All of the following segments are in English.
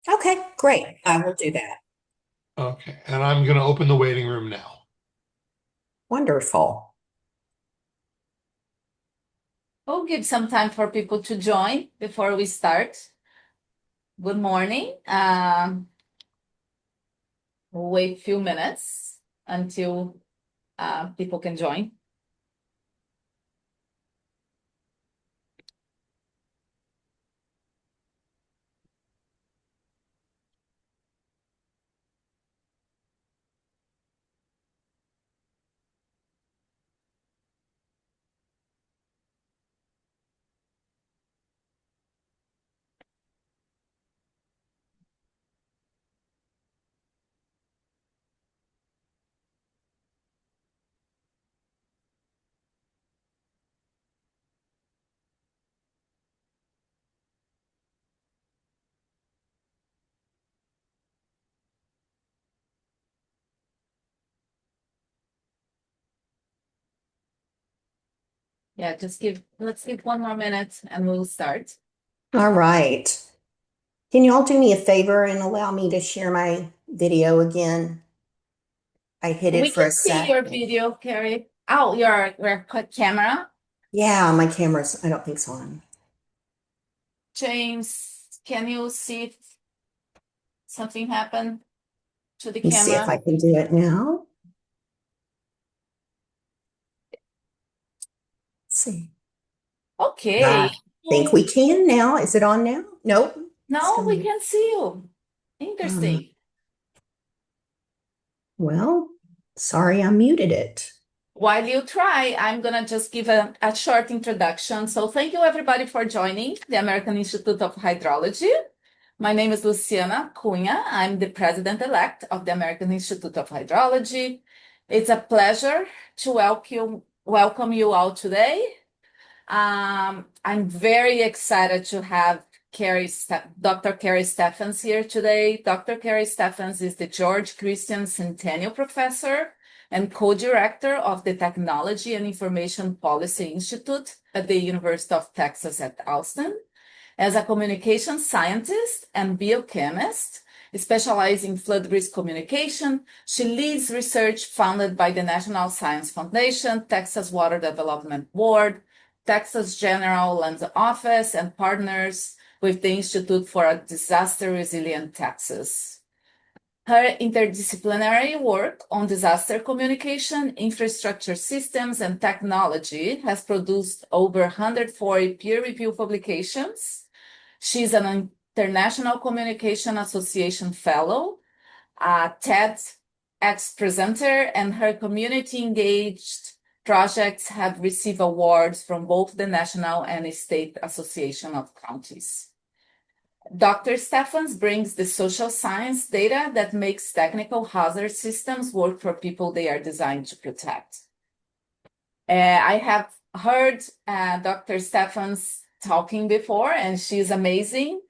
Okay, great. I will do that. Okay, and I'm going to open the waiting room now. Wonderful. We'll give some time for people to join before we start. Good morning. We'll wait a few minutes until people can join. Yeah, let's give one more minute and we'll start. All right. Can you all do me a favor and allow me to share my video again? I hid it We for can a see sec. your video, Carrie. Oh, your camera. Yeah, my camera's, I don't think it's on. James, can you see if something happened to the Let me see if I camera? can do it now. Let's see. I Okay. think we can now. Is it on now? Nope. Now Still we not. can see you. Uh, Interesting. well, sorry, I muted it. While you try, I'm going to just give a short introduction. So thank you everybody for joining the American Institute of Hydrology. My name is Luciana Cunha. I'm the president-elect of the American Institute of Hydrology. It's a pleasure to welcome you all today. I'm very excited to have Dr. Carrie Stephens here today. Dr. Carrie Stephens is the George Christian Centennial Professor and co-director of the Technology and Information Policy Institute at the University of Texas at Austin. As a communication scientist and biochemist, specializing in flood risk communication, she leads research funded by the National Science Foundation, Texas Water Development Board, Texas General Land Office, and partners with the Institute for a Disaster Resilient Texas. Her interdisciplinary work on disaster communication, infrastructure systems, and technology has produced over 140 peer-reviewed publications. She's an International Communication Association Fellow, a TEDx presenter, and her community engaged projects have received awards from both the National and State Association of Counties. Dr. Stephens brings the social science data that makes technical hazard systems work for people they are designed to protect. I have heard Dr. Stephens talking before, and she's amazing.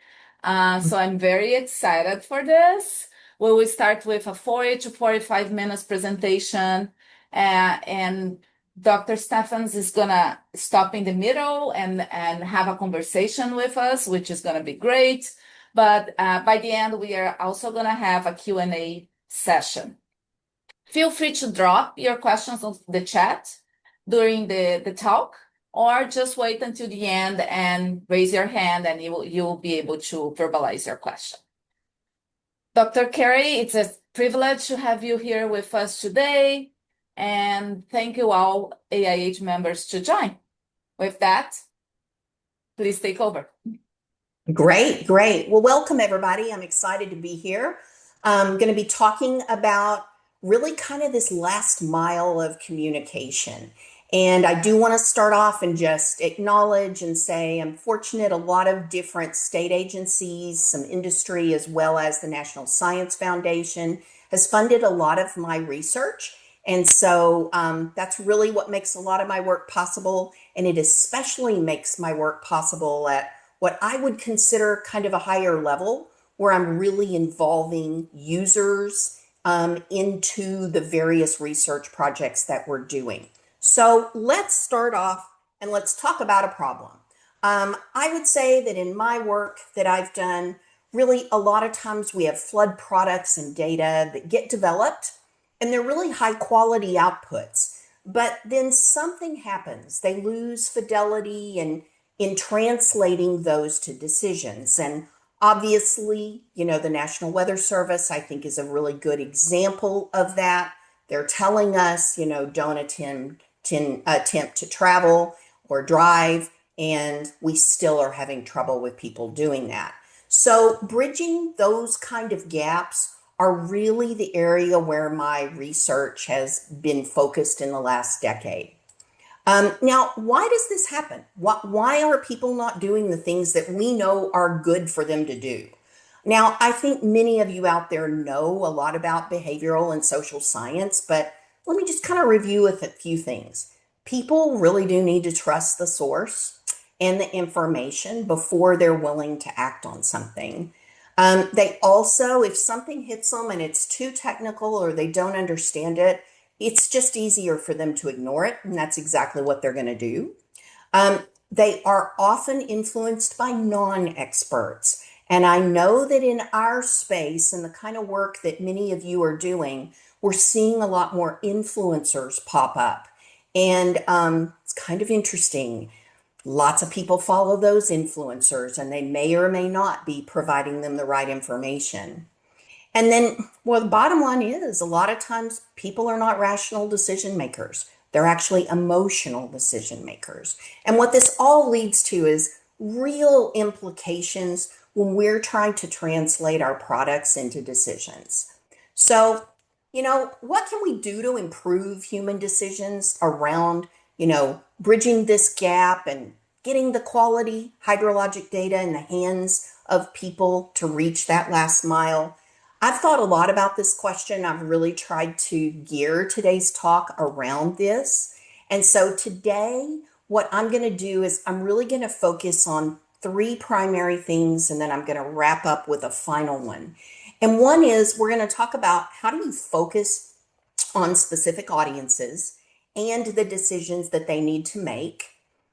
So I'm very excited for this. We will start with a 40 to 45 minutes presentation, and Dr. Stephens is gonna stop in the middle and have a conversation with us, which is gonna be great. But by the end, we are also gonna have a Q&A session. Feel free to drop your questions on the chat during the talk, or just wait until the end and raise your hand and you'll be able to verbalize your question. Dr. Carey, it's a privilege to have you here with us today, and thank you all AIH members to join. With that, please take over. Great, great. Well, welcome everybody. I'm excited to be here. I'm going to be talking about really kind of this last mile of communication. And I do want to start off and just acknowledge and say I'm fortunate a lot of different state agencies, some industry, as well as the National Science Foundation has funded a lot of my research. And so that's really what makes a lot of my work possible. And it especially makes my work possible at what I would consider kind of a higher level, where I'm really involving users into the various research projects that we're doing. So let's start off and let's talk about a problem. I would say that in my work that I've done, really a lot of times we have flood products and data that get developed and they're really high quality outputs. But then something happens. They lose fidelity in translating those to decisions. And obviously, the National Weather Service, I think, is a really good example of that. They're telling us, don't attempt to travel or drive, and we still are having trouble with people doing that. So bridging those kind of gaps are really the area where my research has been focused in the last decade. Now, why does this happen? Why are people not doing the things that we know are good for them to do? Now, I think many of you out there know a lot about behavioral and social science, but let me just kind of review with a few things. People really do need to trust the source and the information before they're willing to act on something. They also, if something hits them and it's too technical or they don't understand it, it's just easier for them to ignore it, and that's exactly what they're going to do. They are often influenced by non-experts. And I know that in our space and the kind of work that many of you are doing, we're seeing a lot more influencers pop up. And it's kind of interesting. Lots of people follow those influencers, and they may or may not be providing them the right information. And then, well, the bottom line is a lot of times people are not rational decision makers. They're actually emotional decision makers. And what this all leads to is real implications when we're trying to translate our products into decisions. So, what can we do to improve human decisions around, bridging this gap and getting the quality hydrologic data in the hands of people to reach that last mile? I've thought a lot about this question. I've really tried to gear today's talk around this. And so today, what I'm going to do is I'm really going to focus on three primary things, and then I'm going to wrap up with a final one. And one is we're going to talk about how do you focus on specific audiences and the decisions that they need to make.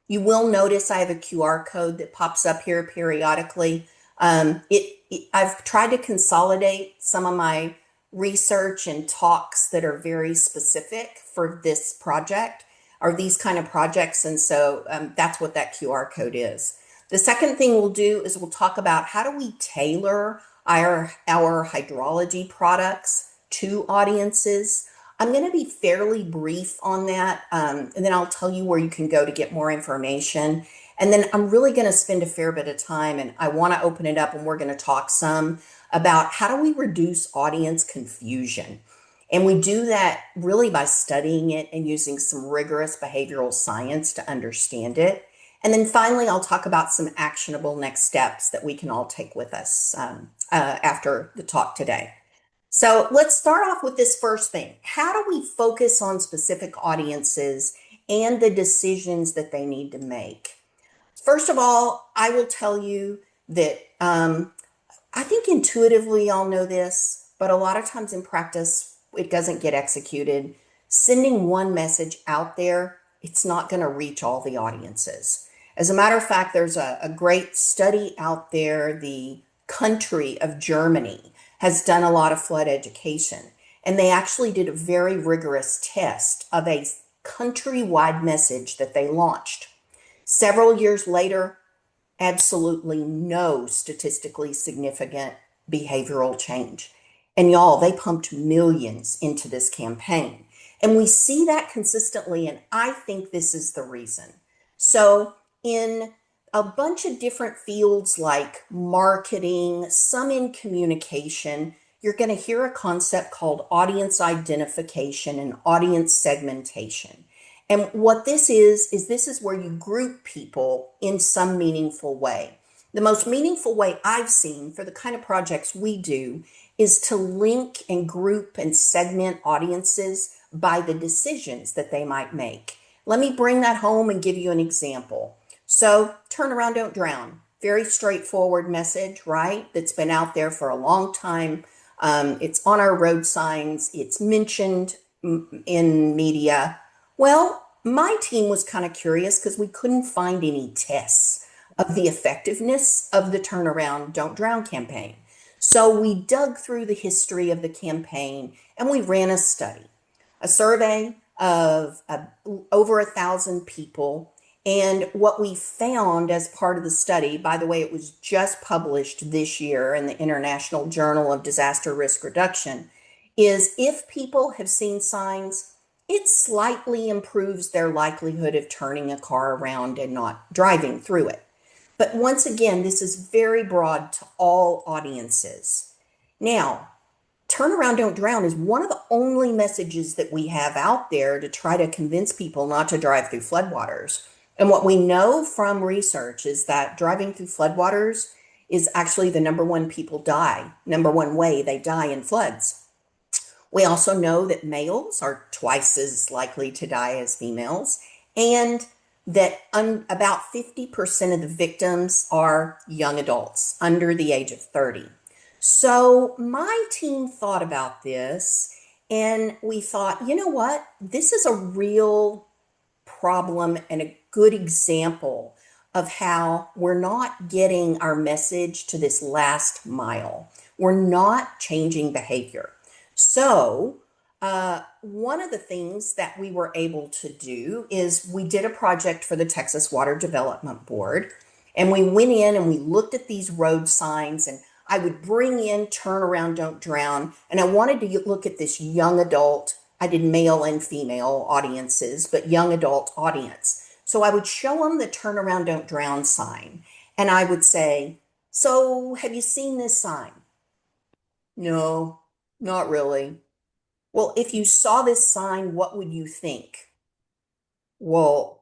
You will notice I have a QR code that pops up here periodically. I've tried to consolidate some of my research and talks that are very specific for this project or these kind of projects. And so that's what that QR code is. The second thing we'll do is we'll talk about how do we tailor our hydrology products to audiences. I'm going to be fairly brief on that, and then I'll tell you where you can go to get more information. And then I'm really going to spend a fair bit of time, and I want to open it up, and we're going to talk some about how do we reduce audience confusion. And we do that really by studying it and using some rigorous behavioral science to understand it. And then finally, I'll talk about some actionable next steps that we can all take with us after the talk today. So let's start off with this first thing. How do we focus on specific audiences and the decisions that they need to make? First of all, I will tell you that I think intuitively y'all know this, but a lot of times in practice, it doesn't get executed. Sending one message out there, it's not going to reach all the audiences. As a matter of fact, there's a great study out there. The country of Germany has done a lot of flood education, and they actually did a very rigorous test of a countrywide message that they launched. Several years later, absolutely no statistically significant behavioral change. And y'all, they pumped millions into this campaign. And we see that consistently, and I think this is the reason. So in a bunch of different fields like marketing, some in communication, you're going to hear a concept called audience identification and audience segmentation. And what this is this is where you group people in some meaningful way. The most meaningful way I've seen for the kind of projects we do is to link and group and segment audiences by the decisions that they might make. Let me bring that home and give you an example. So, turn around, don't drown. Very straightforward message, right? That's been out there for a long time. It's on our road signs. It's mentioned in media. Well, my team was kind of curious because we couldn't find any tests of the effectiveness of the Turnaround Don't Drown campaign. So we dug through the history of the campaign and we ran a survey of over 1,000 people. And what we found as part of the study, by the way, it was just published this year in the International Journal of Disaster Risk Reduction, is if people have seen signs, it slightly improves their likelihood of turning a car around and not driving through it. But once again, this is very broad to all audiences. Now, Turn Around, Don't Drown is one of the only messages that we have out there to try to convince people not to drive through floodwaters. And what we know from research is that driving through floodwaters is actually the number one way they die in floods. We also know that males are twice as likely to die as females, and that about 50% of the victims are young adults under the age of 30. So my team thought about this and we thought, you know what? This is a real problem and a good example of how we're not getting our message to this last mile. We're not changing behavior. So, one of the things that we were able to do is we did a project for the Texas Water Development Board, and we went in and we looked at these road signs, and I would bring in Turn Around, Don't Drown, and I wanted to look at this young adult. I did male and female audiences, but young adult audience. So I would show them the Turn Around, Don't Drown sign, and I would say, so have you seen this sign? No, not really. Well, if you saw this sign, what would you think? Well,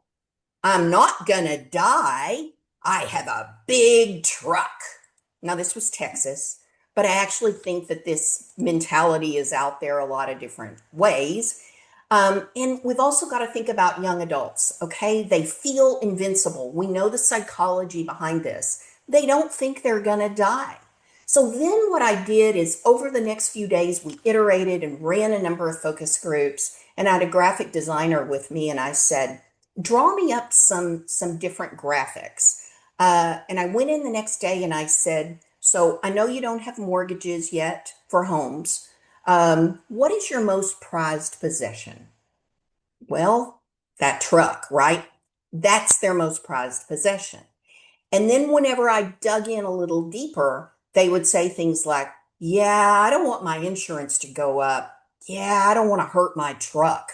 I'm not gonna die. I have a big truck. Now, this was Texas, but I actually think that this mentality is out there a lot of different ways. And we've also got to think about young adults, okay? They feel invincible. We know the psychology behind this. They don't think they're gonna die. So then what I did is over the next few days, we iterated and ran a number of focus groups, and I had a graphic designer with me, and I said, draw me up some different graphics. And I went in the next day and I said, so I know you don't have mortgages yet for homes. What is your most prized possession? Well, that truck, right? That's their most prized possession. And then whenever I dug in a little deeper, they would say things like, yeah, I don't want my insurance to go up. Yeah, I don't want to hurt my truck.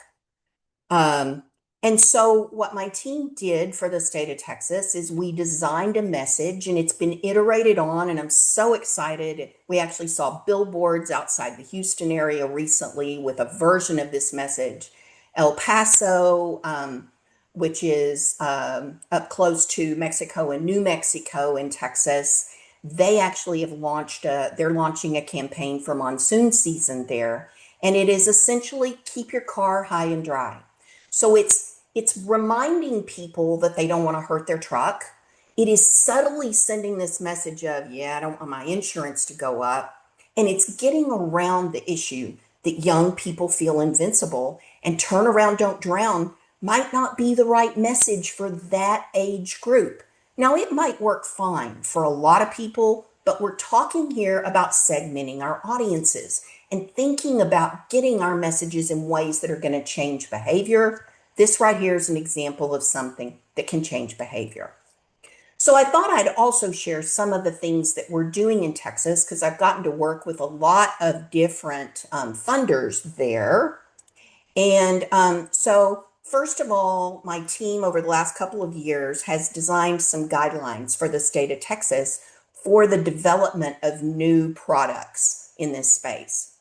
Um, and so what my team did for the state of Texas is we designed a message and it's been iterated on, and I'm so excited. We actually saw billboards outside the Houston area recently with a version of this message. El Paso, which is up close to Mexico and New Mexico in Texas, they actually have they're launching a campaign for monsoon season there. And it is essentially keep your car high and dry. So it's reminding people that they don't want to hurt their truck. It is subtly sending this message of, yeah, I don't want my insurance to go up. And it's getting around the issue that young people feel invincible, and Turn Around, Don't Drown might not be the right message for that age group. Now, it might work fine for a lot of people, but we're talking here about segmenting our audiences and thinking about getting our messages in ways that are going to change behavior. This right here is an example of something that can change behavior. So I thought I'd also share some of the things that we're doing in Texas, because I've gotten to work with a lot of different funders there. And so first of all, my team over the last couple of years has designed some guidelines for the state of Texas for the development of new products in this space.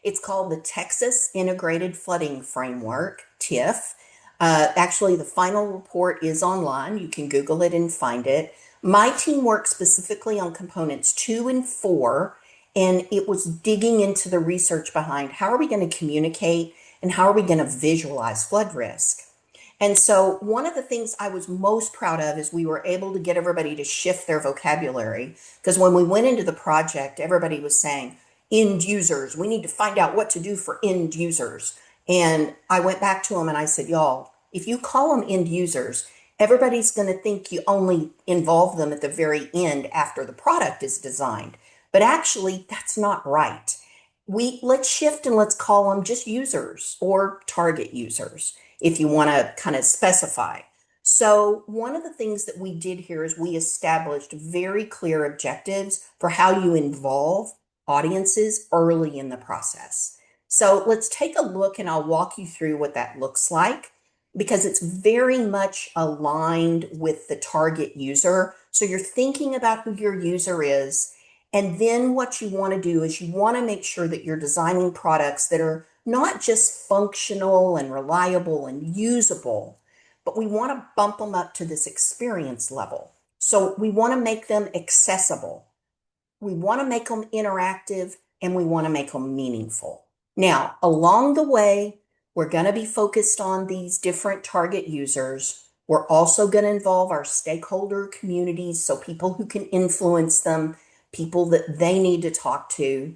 It's called the Texas Integrated Flooding Framework, TIF. Actually, the final report is online. You can Google it and find it. My team worked specifically on components 2 and 4, and it was digging into the research behind how are we going to communicate and how are we going to visualize flood risk. And so one of the things I was most proud of is we were able to get everybody to shift their vocabulary, because when we went into the project, everybody was saying, end users, we need to find out what to do for end users. And I went back to them and I said, y'all, if you call them end users, everybody's going to think you only involve them at the very end after the product is designed. But actually, that's not right. Let's shift and let's call them just users or target users if you want to kind of specify. So one of the things that we did here is we established very clear objectives for how you involve audiences early in the process. So let's take a look and I'll walk you through what that looks like because it's very much aligned with the target user. So you're thinking about who your user is. And then what you want to do is you want to make sure that you're designing products that are not just functional and reliable and usable, but we want to bump them up to this experience level. So we want to make them accessible. We want to make them interactive and we want to make them meaningful. Now, along the way, we're going to be focused on these different target users. We're also going to involve our stakeholder communities, so people who can influence them, people that they need to talk to.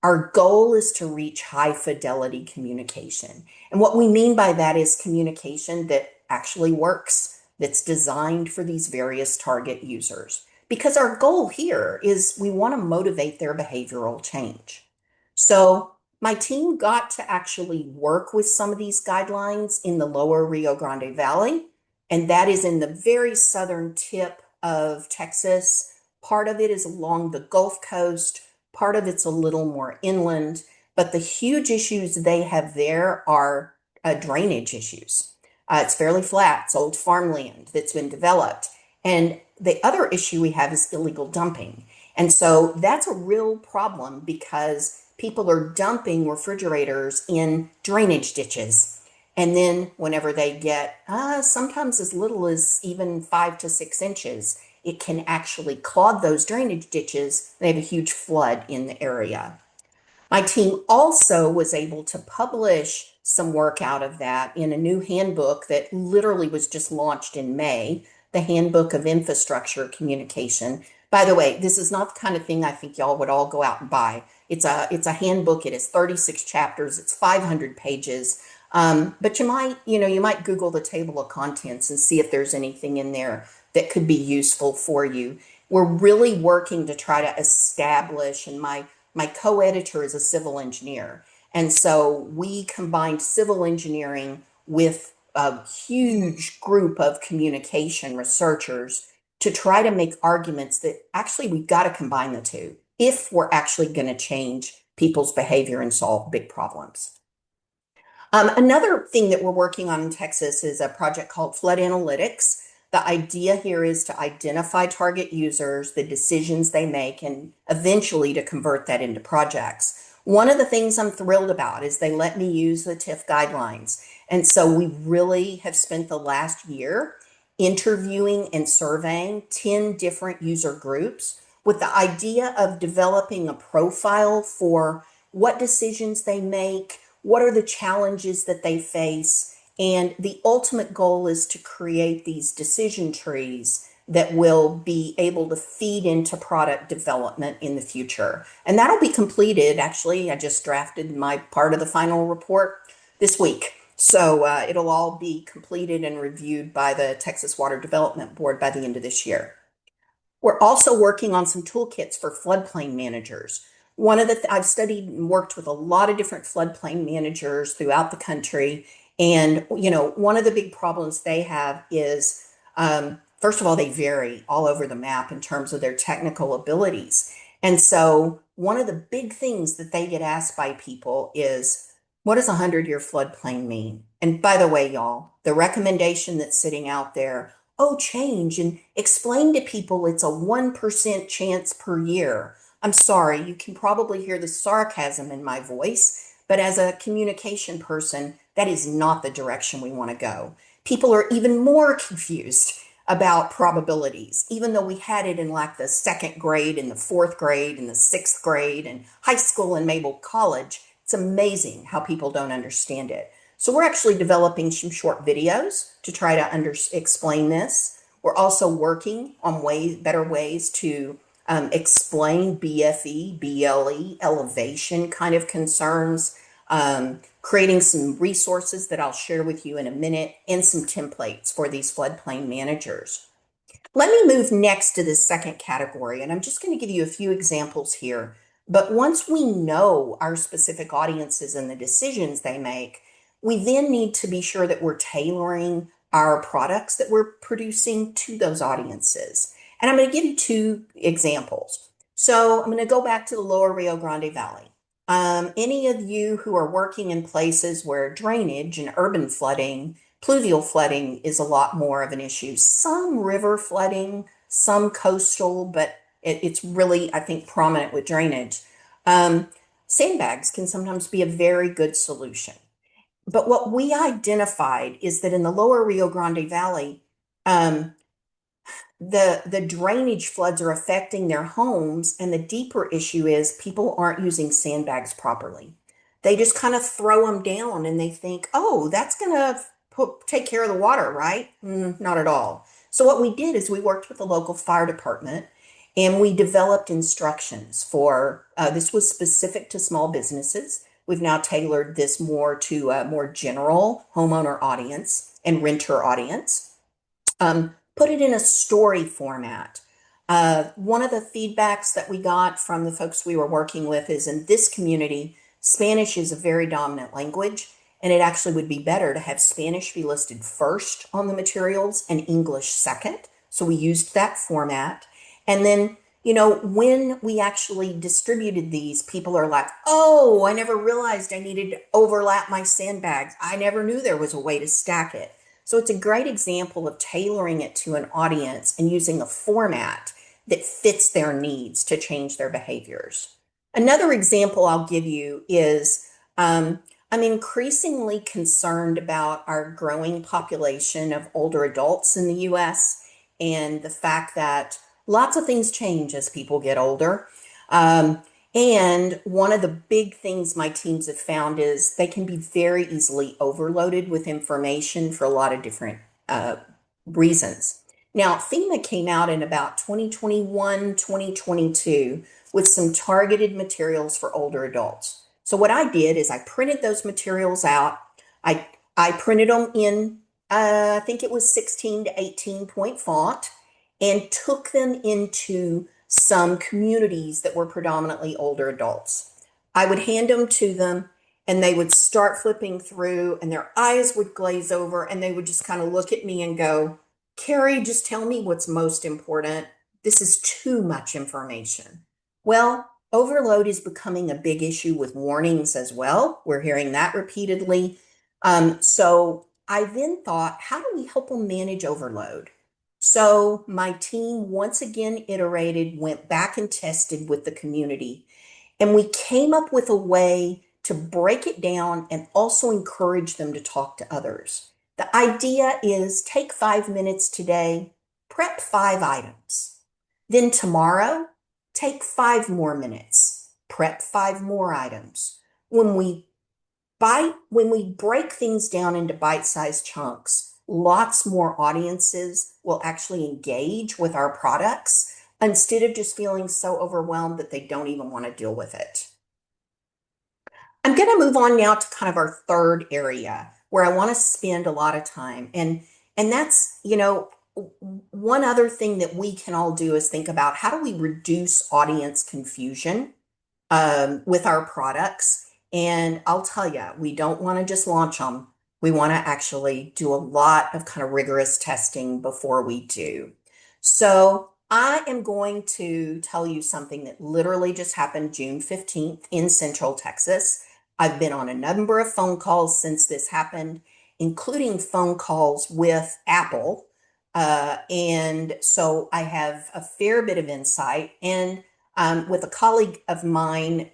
Our goal is to reach high fidelity communication. And what we mean by that is communication that actually works, that's designed for these various target users. Because our goal here is we want to motivate their behavioral change. So my team got to actually work with some of these guidelines in the lower Rio Grande Valley, and that is in the very southern tip of Texas. Part of it is along the Gulf Coast, part of it's a little more inland, but the huge issues they have there are drainage issues. It's fairly flat, it's old farmland that's been developed. And the other issue we have is illegal dumping. And so that's a real problem because people are dumping refrigerators in drainage ditches. And then whenever they get sometimes as little as even 5 to 6 inches, it can actually clog those drainage ditches. They have a huge flood in the area. My team also was able to publish some work out of that in a new handbook that literally was just launched in May, the Handbook of Infrastructure Communication. By the way, this is not the kind of thing I think y'all would all go out and buy. It's a handbook. It is 36 chapters. It's 500 pages. But you might Google the table of contents and see if there's anything in there that could be useful for you. We're really working to try to establish, and my co-editor is a civil engineer. And so we combined civil engineering with a huge group of communication researchers to try to make arguments that actually we've got to combine the two if we're actually going to change people's behavior and solve big problems. Another thing that we're working on in Texas is a project called Flood Analytics. The idea here is to identify target users, the decisions they make, and eventually to convert that into projects. One of the things I'm thrilled about is they let me use the TIF guidelines. And so we really have spent the last year interviewing and surveying 10 different user groups with the idea of developing a profile for what decisions they make, what are the challenges that they face, and the ultimate goal is to create these decision trees that will be able to feed into product development in the future. And that'll be completed. Actually, I just drafted my part of the final report this week. So it'll all be completed and reviewed by the Texas Water Development Board by the end of this year. We're also working on some toolkits for floodplain managers. I've studied and worked with a lot of different floodplain managers throughout the country. And, one of the big problems they have is, first of all, they vary all over the map in terms of their technical abilities. And so one of the big things that they get asked by people is, what does a 100-year floodplain mean? And by the way, y'all, the recommendation that's sitting out there, change and explain to people it's a 1% chance per year. I'm sorry, you can probably hear the sarcasm in my voice, but as a communication person, that is not the direction we want to go. People are even more confused about probabilities, even though we had it in like the second grade and the fourth grade and the sixth grade and high school and maybe college. It's amazing how people don't understand it. So we're actually developing some short videos to try to explain this. We're also working on better ways to explain BFE, BLE, elevation kind of concerns. creating some resources that I'll share with you in a minute, and some templates for these floodplain managers. Let me move next to this second category, and I'm just going to give you a few examples here. But once we know our specific audiences and the decisions they make, we then need to be sure that we're tailoring our products that we're producing to those audiences. And I'm going to give you two examples. So I'm going to go back to the lower Rio Grande Valley. Any of you who are working in places where drainage and urban flooding, pluvial flooding is a lot more of an issue. Some river flooding, some coastal, but it's really, I think, prominent with drainage. Sandbags can sometimes be a very good solution. But what we identified is that in the lower Rio Grande Valley, um, the drainage floods are affecting their homes, and the deeper issue is people aren't using sandbags properly. They just kind of throw them down and they think, oh, that's going to take care of the water, right? Not at all. So what we did is we worked with the local fire department and we developed instructions for this was specific to small businesses. We've now tailored this more to a more general homeowner audience and renter audience. Put it in a story format. One of the feedbacks that we got from the folks we were working with is in this community, Spanish is a very dominant language, and it actually would be better to have Spanish be listed first on the materials and English second. So we used that format. And then, when we actually distributed these, people are like, oh, I never realized I needed to overlap my sandbags. I never knew there was a way to stack it. So it's a great example of tailoring it to an audience and using a format that fits their needs to change their behaviors. Another example I'll give you is I'm increasingly concerned about our growing population of older adults in the US and the fact that lots of things change as people get older. And one of the big things my teams have found is they can be very easily overloaded with information for a lot of different reasons. Now, FEMA came out in about 2021, 2022 with some targeted materials for older adults. So what I did is I printed those materials out. I printed them in, I think it was 16 to 18 point font, and took them into some communities that were predominantly older adults. I would hand them to them and they would start flipping through and their eyes would glaze over and they would just kind of look at me and go, Carrie, just tell me what's most important. This is too much information. Well, overload is becoming a big issue with warnings as well. We're hearing that repeatedly. So I then thought, how do we help them manage overload? So my team once again iterated, went back and tested with the community, and we came up with a way to break it down and also encourage them to talk to others. The idea is take 5 minutes today, prep 5 items. Then tomorrow, take 5 more minutes, prep 5 more items. When we break things down into bite-sized chunks, lots more audiences will actually engage with our products instead of just feeling so overwhelmed that they don't even want to deal with it. I'm going to move on now to kind of our third area where I want to spend a lot of time. And that's, one other thing that we can all do is think about how do we reduce audience confusion with our products. And I'll tell you, we don't want to just launch them. We want to actually do a lot of kind of rigorous testing before we do. So I am going to tell you something that literally just happened June 15th in Central Texas. I've been on a number of phone calls since this happened, including phone calls with Apple. And so I have a fair bit of insight. And with a colleague of mine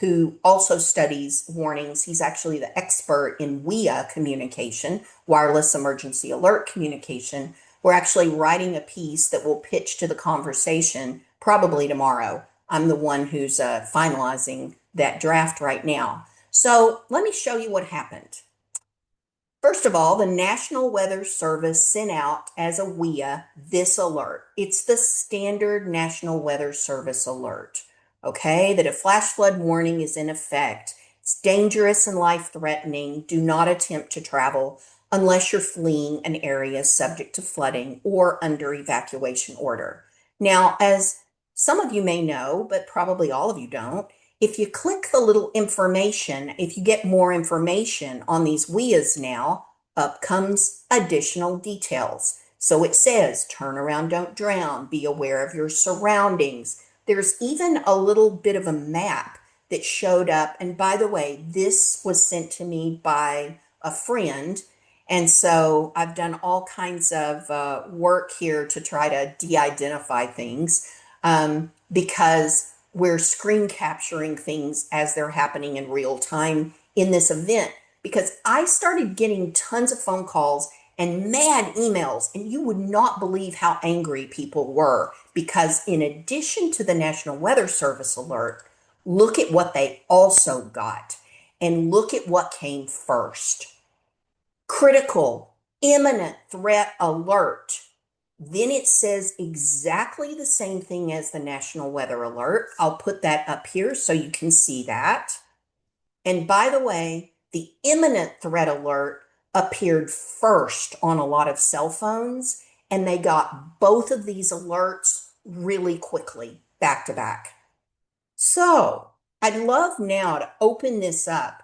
who also studies warnings. He's actually the expert in WEA communication, wireless emergency alert communication. We're actually writing a piece that we'll pitch to the conversation probably tomorrow. I'm the one who's finalizing that draft right now. So let me show you what happened. First of all, the National Weather Service sent out as a WEA this alert. It's the standard National Weather Service alert, okay, that a flash flood warning is in effect. It's dangerous and life-threatening. Do not attempt to travel unless you're fleeing an area subject to flooding or under evacuation order. Now, as some of you may know, but probably all of you don't, if you click the little information, if you get more information on these WIAs now, up comes additional details. So it says, turn around, don't drown, be aware of your surroundings. There's even a little bit of a map that showed up. And by the way, this was sent to me by a friend. And so I've done all kinds of work here to try to de-identify things because we're screen capturing things as they're happening in real time in this event. Because I started getting tons of phone calls and mad emails, and you would not believe how angry people were because, in addition to the National Weather Service alert, look at what they also got and look at what came first. Critical, imminent threat alert. Then it says exactly the same thing as the National Weather Alert. I'll put that up here so you can see that. And by the way, the imminent threat alert appeared first on a lot of cell phones, and they got both of these alerts really quickly, back to back. So I'd love now to open this up.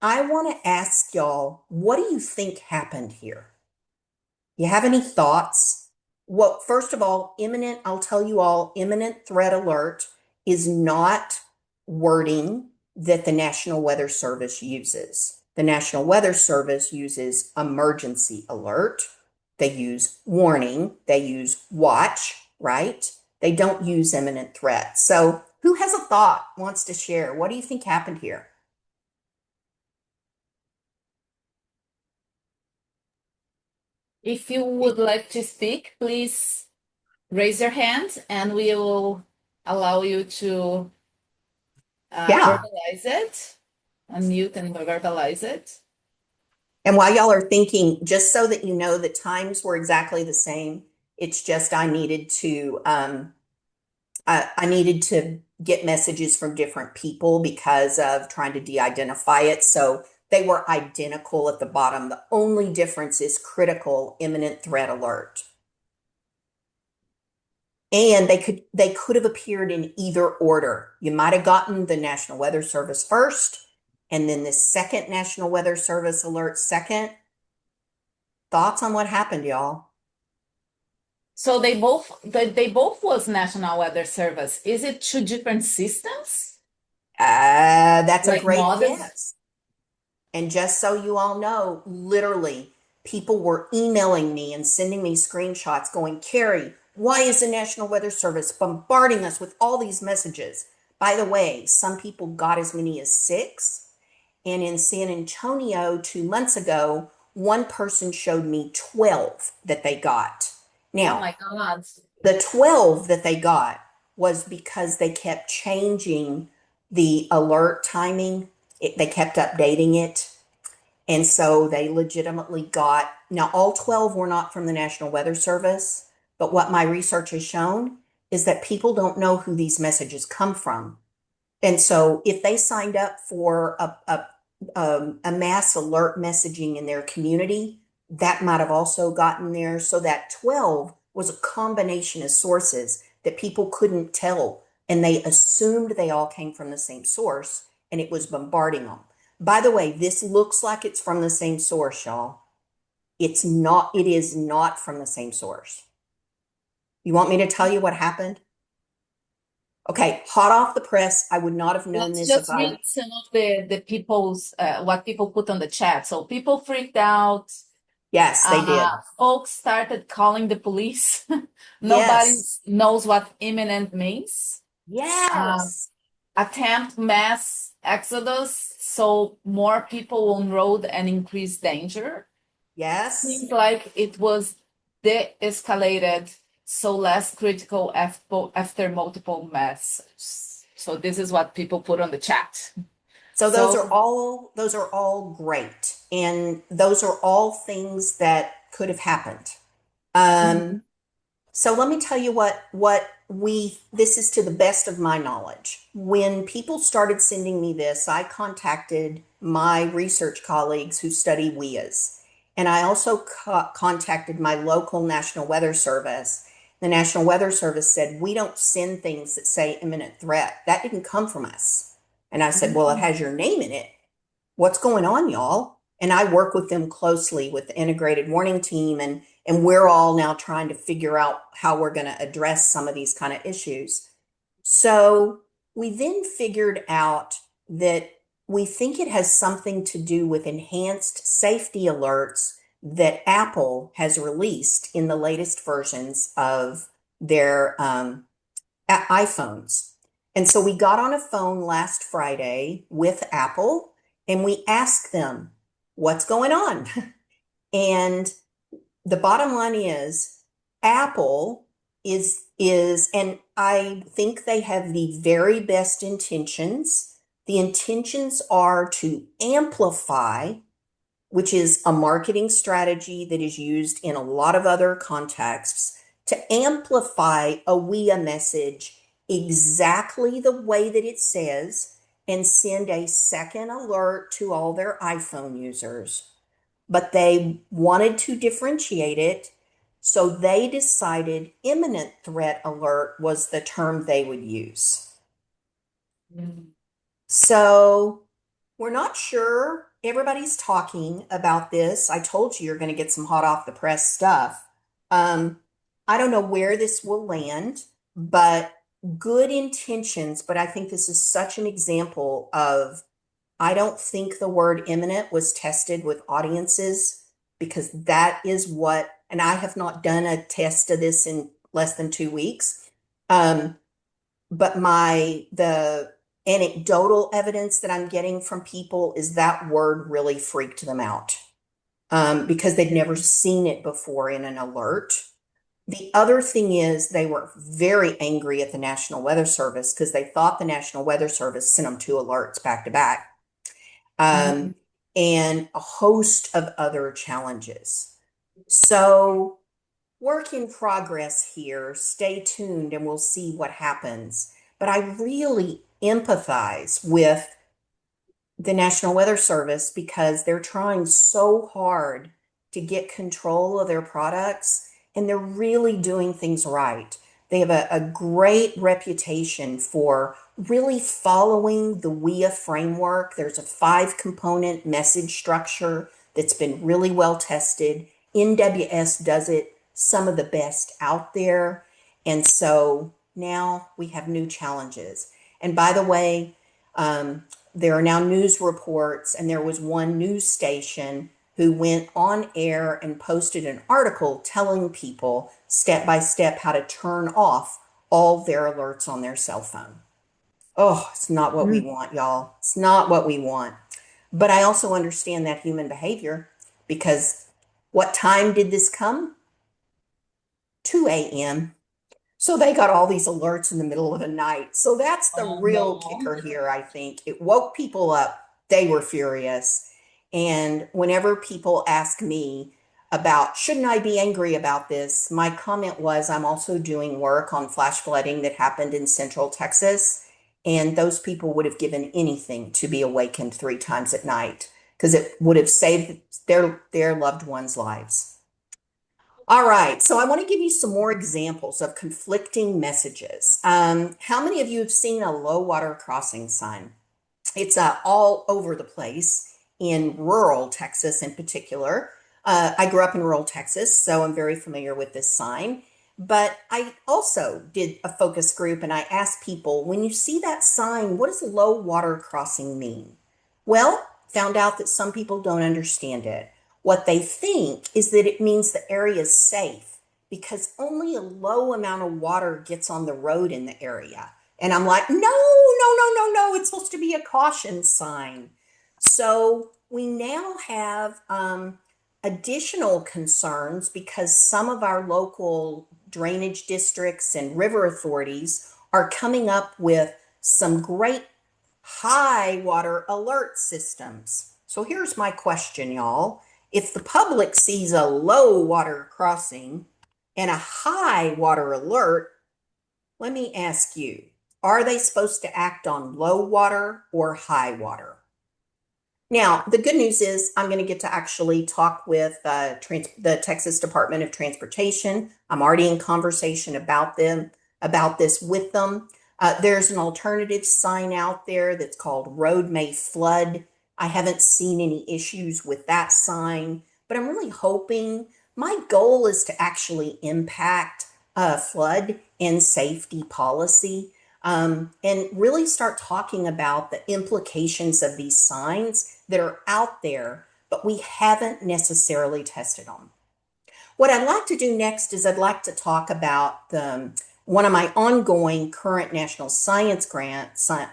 I want to ask y'all, what do you think happened here? You have any thoughts? Well, first of all, I'll tell you all, imminent threat alert is not wording that the National Weather Service uses. The National Weather Service uses emergency alert. They use warning. They use watch, right? They don't use imminent threat. So who has a thought, wants to share? What do you think happened here? If you would like to speak, please raise your hand and we will allow you to Yeah. verbalize it, unmute and verbalize it. And while y'all are thinking, just so that you know, the times were exactly the same. It's just I needed to get messages from different people because of trying to de-identify it. So they were identical at the bottom. The only difference is critical imminent threat alert. And they could have appeared in either order. You might have gotten the National Weather Service first, and then the second National Weather Service alert second. Thoughts on what happened, y'all? So they both was National Weather Service. Is it two different systems? That's a Like great models? guess. And just so you all know, literally, people were emailing me and sending me screenshots going, Carrie, why is the National Weather Service bombarding us with all these messages? By the way, some people got as many as six. And in San Antonio 2 months ago, one person showed me 12 that they got. Oh Now, my God. the 12 that they got was because they kept changing the alert timing. They kept updating it. And so they legitimately got, now all 12 were not from the National Weather Service, but what my research has shown is that people don't know who these messages come from. And so if they signed up for a mass alert messaging in their community, that might have also gotten there. So that 12 was a combination of sources that people couldn't tell. And they assumed they all came from the same source and it was bombarding them. By the way, this looks like it's from the same source, y'all. It's not, it is not from the same source. You want me to tell you what happened? Okay, hot off the press. I would not have known Let's this if just read I, some of the people's what people put on the chat. So people freaked out. yes, they did. Folks started calling the police. Nobody Yes, knows what imminent means. Uh, yes, Attempt mass exodus, so more people on road and increased danger. yes. Seems like it was de-escalated, so less critical after multiple mass. So this is what people put on the chat. So So those are all great. And those are all things that could have happened. Um, mhm. So let me tell you this is to the best of my knowledge. When people started sending me this, I contacted my research colleagues who study WIAs. And I also contacted my local National Weather Service. The National Weather Service said, we don't send things that say imminent threat. That didn't come from us. And I said, well, it has your name in it. What's going on, y'all? And I work with them closely with the integrated warning team, and we're all now trying to figure out how we're going to address some of these kind of issues. So we then figured out that we think it has something to do with enhanced safety alerts that Apple has released in the latest versions of their iPhones. And so we got on a phone last Friday with Apple and we asked them, what's going on? And the bottom line is Apple and I think they have the very best intentions. The intentions are to amplify, which is a marketing strategy that is used in a lot of other contexts, to amplify a WIA message exactly the way that it says and send a second alert to all their iPhone users. But they wanted to differentiate it, so they decided imminent threat alert was the term they would use. So we're not sure. Everybody's talking about this. I told you you're going to get some hot off the press stuff. I don't know where this will land, but good intentions. But I think this is such an example of I don't think the word imminent was tested with audiences because that is what, and I have not done a test of this in less than 2 weeks. But the anecdotal evidence that I'm getting from people is that word really freaked them out because they'd never seen it before in an alert. The other thing is they were very angry at the National Weather Service because they thought the National Weather Service sent them two alerts back to back. And a host of other challenges. So work in progress here. Stay tuned and we'll see what happens. But I really empathize with the National Weather Service because they're trying so hard to get control of their products and they're really doing things right. They have a great reputation for really following the WIA framework. There's a 5-component message structure that's been really well tested. NWS does it some of the best out there. And so now we have new challenges. And by the way, there are now news reports, and there was one news station who went on air and posted an article telling people step by step how to turn off all their alerts on their cell phone. Oh, it's not what we want, y'all. It's not what we want. But I also understand that human behavior because what time did this come? 2 a.m. So they got all these alerts in the middle of the night. So that's the real kicker here, I think. It woke people up. They were furious. And whenever people ask me about, shouldn't I be angry about this? My comment was, I'm also doing work on flash flooding that happened in Central Texas. And those people would have given anything to be awakened 3 times at night because it would have saved their loved ones' lives. All right, so I want to give you some more examples of conflicting messages. How many of you have seen a low water crossing sign? It's all over the place in rural Texas in particular. I grew up in rural Texas, so I'm very familiar with this sign. But I also did a focus group and I asked people, when you see that sign, what does low water crossing mean? Well, found out that some people don't understand it. What they think is that it means the area is safe because only a low amount of water gets on the road in the area. And I'm like, no, no, no, no, no. It's supposed to be a caution sign. So we now have additional concerns because some of our local drainage districts and river authorities are coming up with some great high water alert systems. So here's my question, y'all. If the public sees a low water crossing, and a high water alert, let me ask you, are they supposed to act on low water or high water? Now, the good news is I'm going to get to actually talk with the Texas Department of Transportation. I'm already in conversation about this with them. There's an alternative sign out there that's called Road May Flood. I haven't seen any issues with that sign, but I'm really hoping my goal is to actually impact flood and safety policy, and really start talking about the implications of these signs that are out there, but we haven't necessarily tested them. What I'd like to do next is I'd like to talk about one of my ongoing current National Science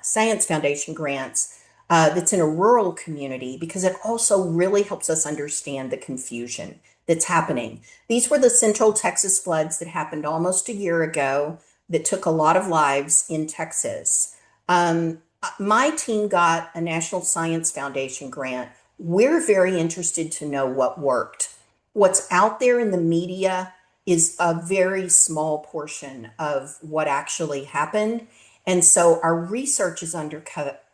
Science Foundation grants that's in a rural community, because it also really helps us understand the confusion that's happening. These were the Central Texas floods that happened almost a year ago that took a lot of lives in Texas. My team got a National Science Foundation grant. We're very interested to know what worked. What's out there in the media is a very small portion of what actually happened. And so our research is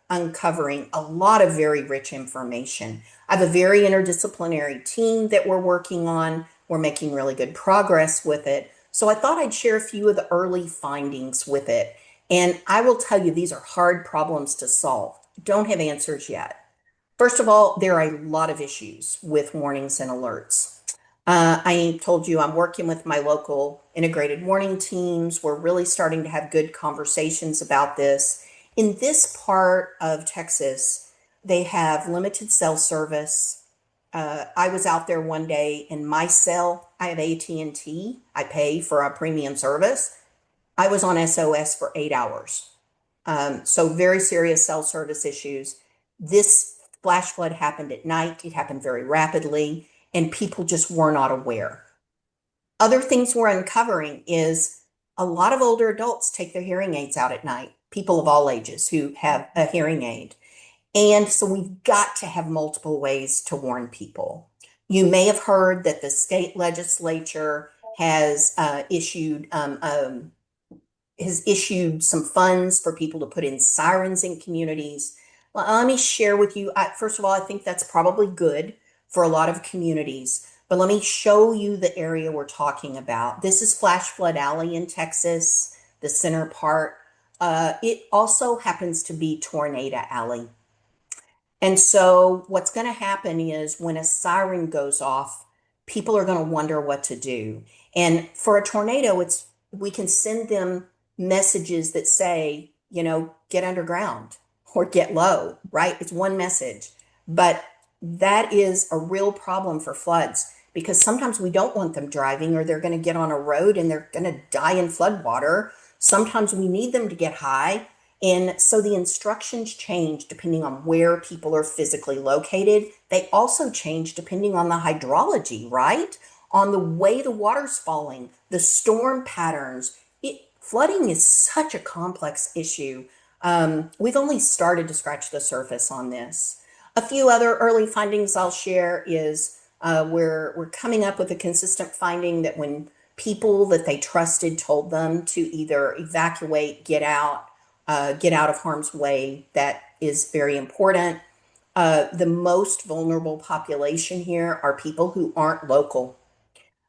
uncovering a lot of very rich information. I have a very interdisciplinary team that we're working on. We're making really good progress with it. So I thought I'd share a few of the early findings with it. And I will tell you, these are hard problems to solve. Don't have answers yet. First of all, there are a lot of issues with warnings and alerts. I told you I'm working with my local integrated warning teams. We're really starting to have good conversations about this. In this part of Texas, they have limited cell service. I was out there one day in my cell. I have AT&T. I pay for a premium service. I was on SOS for 8 hours. So very serious cell service issues. This flash flood happened at night. It happened very rapidly, and people just were not aware. Other things we're uncovering is a lot of older adults take their hearing aids out at night, people of all ages who have a hearing aid. And so we've got to have multiple ways to warn people. You may have heard that the state legislature has issued some funds for people to put in sirens in communities. Well, let me share with you. First of all, I think that's probably good for a lot of communities, but let me show you the area we're talking about. This is Flash Flood Alley in Texas, the center part. It also happens to be Tornado Alley. And so what's going to happen is when a siren goes off, people are going to wonder what to do. And for a tornado, we can send them messages that say, get underground or get low, right? It's one message. But that is a real problem for floods, because sometimes we don't want them driving, or they're going to get on a road and they're going to die in flood water. Sometimes we need them to get high. And so the instructions change depending on where people are physically located. They also change depending on the hydrology, right? On the way the water's falling, the storm patterns. Flooding is such a complex issue. We've only started to scratch the surface on this. A few other early findings I'll share is we're coming up with a consistent finding that when people that they trusted told them to either evacuate, get out of harm's way, that is very important. The most vulnerable population here are people who aren't local.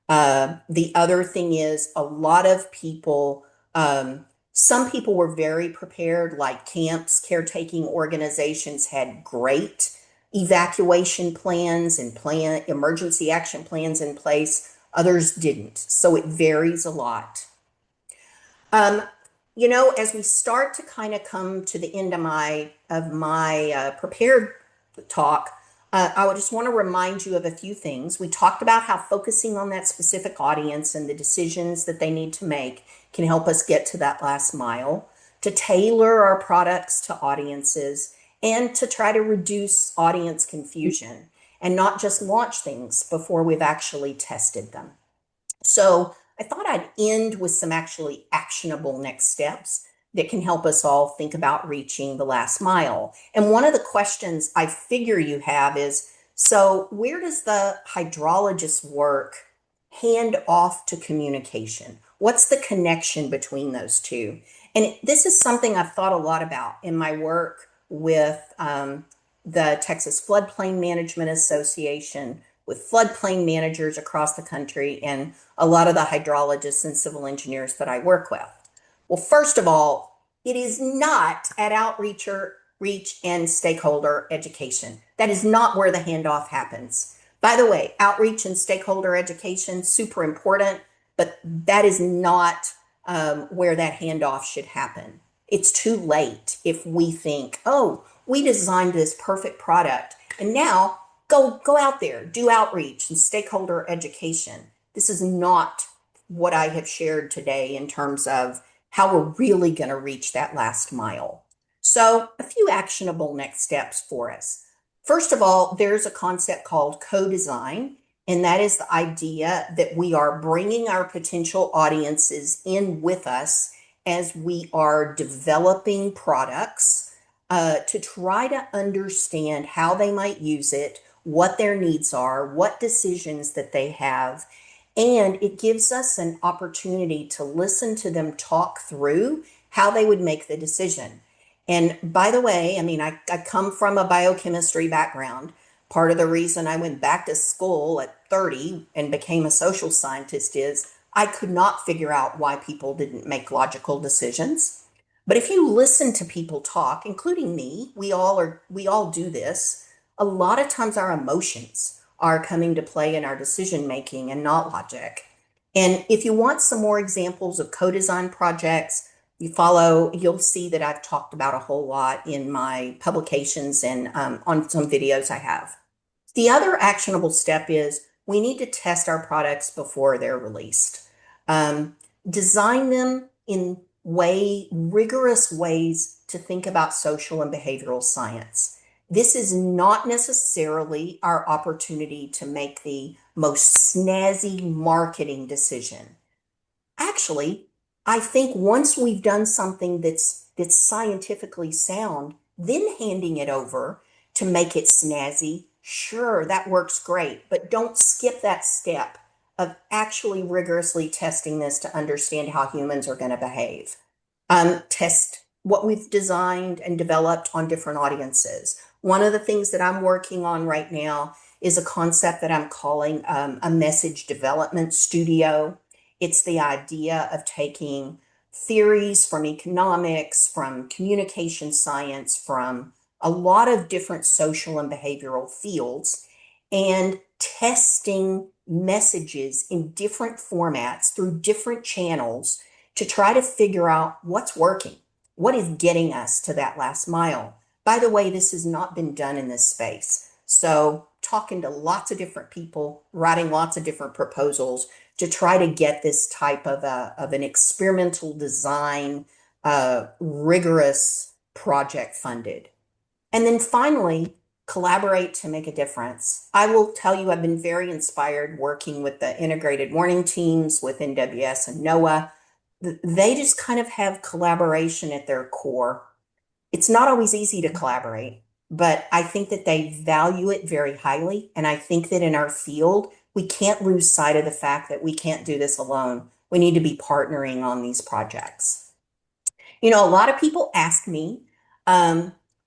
The other thing is a lot of people, some people were very prepared, like camps, caretaking organizations had great evacuation plans and emergency action plans in place. Others didn't. So it varies a lot. Um, as we start to kind of come to the end of my prepared talk, I would just want to remind you of a few things. We talked about how focusing on that specific audience and the decisions that they need to make can help us get to that last mile, to tailor our products to audiences, and to try to reduce audience confusion and not just launch things before we've actually tested them. So I thought I'd end with some actually actionable next steps that can help us all think about reaching the last mile. And one of the questions I figure you have is, so where does the hydrologist work hand off to communication? What's the connection between those two? And this is something I've thought a lot about in my work with the Texas Floodplain Management Association, with floodplain managers across the country, and a lot of the hydrologists and civil engineers that I work with. Well, first of all, it is not at outreach or reach and stakeholder education. That is not where the handoff happens. By the way, outreach and stakeholder education, super important, but that is not where that handoff should happen. It's too late if we think, oh, we designed this perfect product and now go out there, do outreach and stakeholder education. This is not what I have shared today in terms of how we're really going to reach that last mile. So a few actionable next steps for us. First of all, there's a concept called co-design, and that is the idea that we are bringing our potential audiences in with us as we are developing products to try to understand how they might use it, what their needs are, what decisions that they have. And it gives us an opportunity to listen to them talk through how they would make the decision. And by the way, I mean, I come from a biochemistry background. Part of the reason I went back to school at 30 and became a social scientist is I could not figure out why people didn't make logical decisions. But if you listen to people talk, including me, we all do this. A lot of times our emotions are coming to play in our decision making and not logic. And if you want some more examples of co-design projects, you'll see that I've talked about a whole lot in my publications and on some videos I have. The other actionable step is we need to test our products before they're released. Design them in rigorous ways to think about social and behavioral science. This is not necessarily our opportunity to make the most snazzy marketing decision. Actually, I think once we've done something that's scientifically sound, then handing it over to make it snazzy, sure, that works great, but don't skip that step of actually rigorously testing this to understand how humans are going to behave. Test what we've designed and developed on different audiences. One of the things that I'm working on right now is a concept that I'm calling a message development studio. It's the idea of taking theories from economics, from communication science, from a lot of different social and behavioral fields, and testing messages in different formats through different channels to try to figure out what's working, what is getting us to that last mile. By the way, this has not been done in this space. So talking to lots of different people, writing lots of different proposals to try to get this type of an experimental design, rigorous project funded. And then finally, collaborate to make a difference. I will tell you, I've been very inspired working with the integrated warning teams with NWS and NOAA. They just kind of have collaboration at their core. It's not always easy to collaborate, but I think that they value it very highly. And I think that in our field, we can't lose sight of the fact that we can't do this alone. We need to be partnering on these projects. You know, a lot of people ask me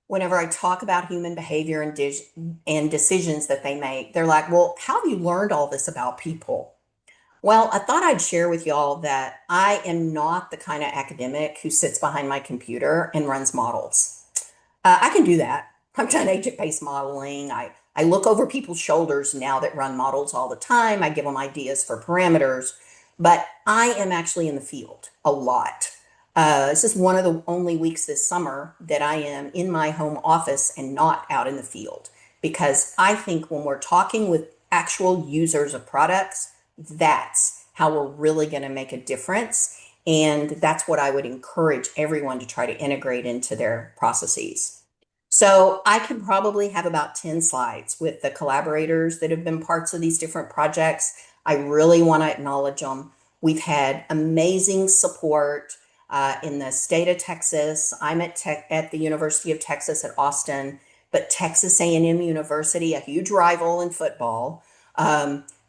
whenever I talk about human behavior and decisions that they make, they're like, well, how have you learned all this about people? Well, I thought I'd share with y'all that I am not the kind of academic who sits behind my computer and runs models. I can do that. I've done agent-based modeling. I look over people's shoulders now that run models all the time. I give them ideas for parameters, but I am actually in the field a lot. This is one of the only weeks this summer that I am in my home office and not out in the field, because I think when we're talking with actual users of products, that's how we're really going to make a difference. And that's what I would encourage everyone to try to integrate into their processes. So I could probably have about 10 slides with the collaborators that have been parts of these different projects. I really want to acknowledge them. We've had amazing support in the state of Texas. I'm at the University of Texas at Austin, but Texas A&M University, a huge rival in football,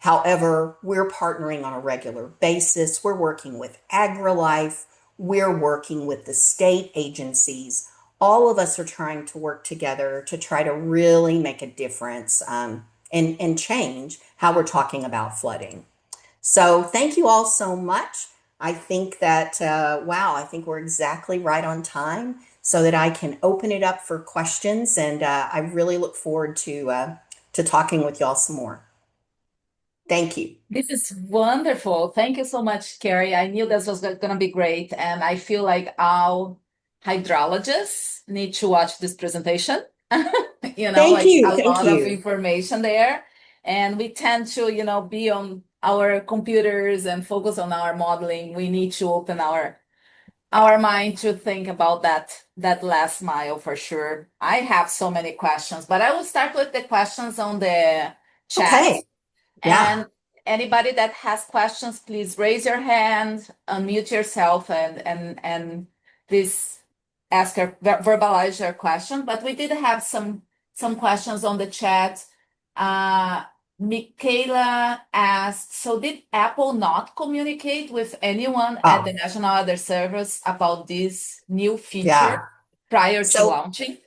However, we're partnering on a regular basis. We're working with AgriLife. We're working with the state agencies. All of us are trying to work together to try to really make a difference and change how we're talking about flooding. So thank you all so much. I think that, wow, I think we're exactly right on time so that I can open it up for questions. And I really look forward to talking with y'all some more. Thank you. This is wonderful. Thank you so much, Carrie. I knew this was going to be great, and I feel like all hydrologists need to watch this presentation. Thank Like you. a Thank lot of you. information there. And we tend to, be on our computers and focus on our modeling. We need to open our mind to think about that last mile for sure. I have so many questions, but I will start with the questions on the chat. Okay. Yeah. And anybody that has questions, please raise your hand, unmute yourself, and please verbalize your question. But we did have some questions on the chat. Michaela asked, so did Apple not communicate with anyone at the Oh, National Weather Service about this new feature yeah. prior to So launching?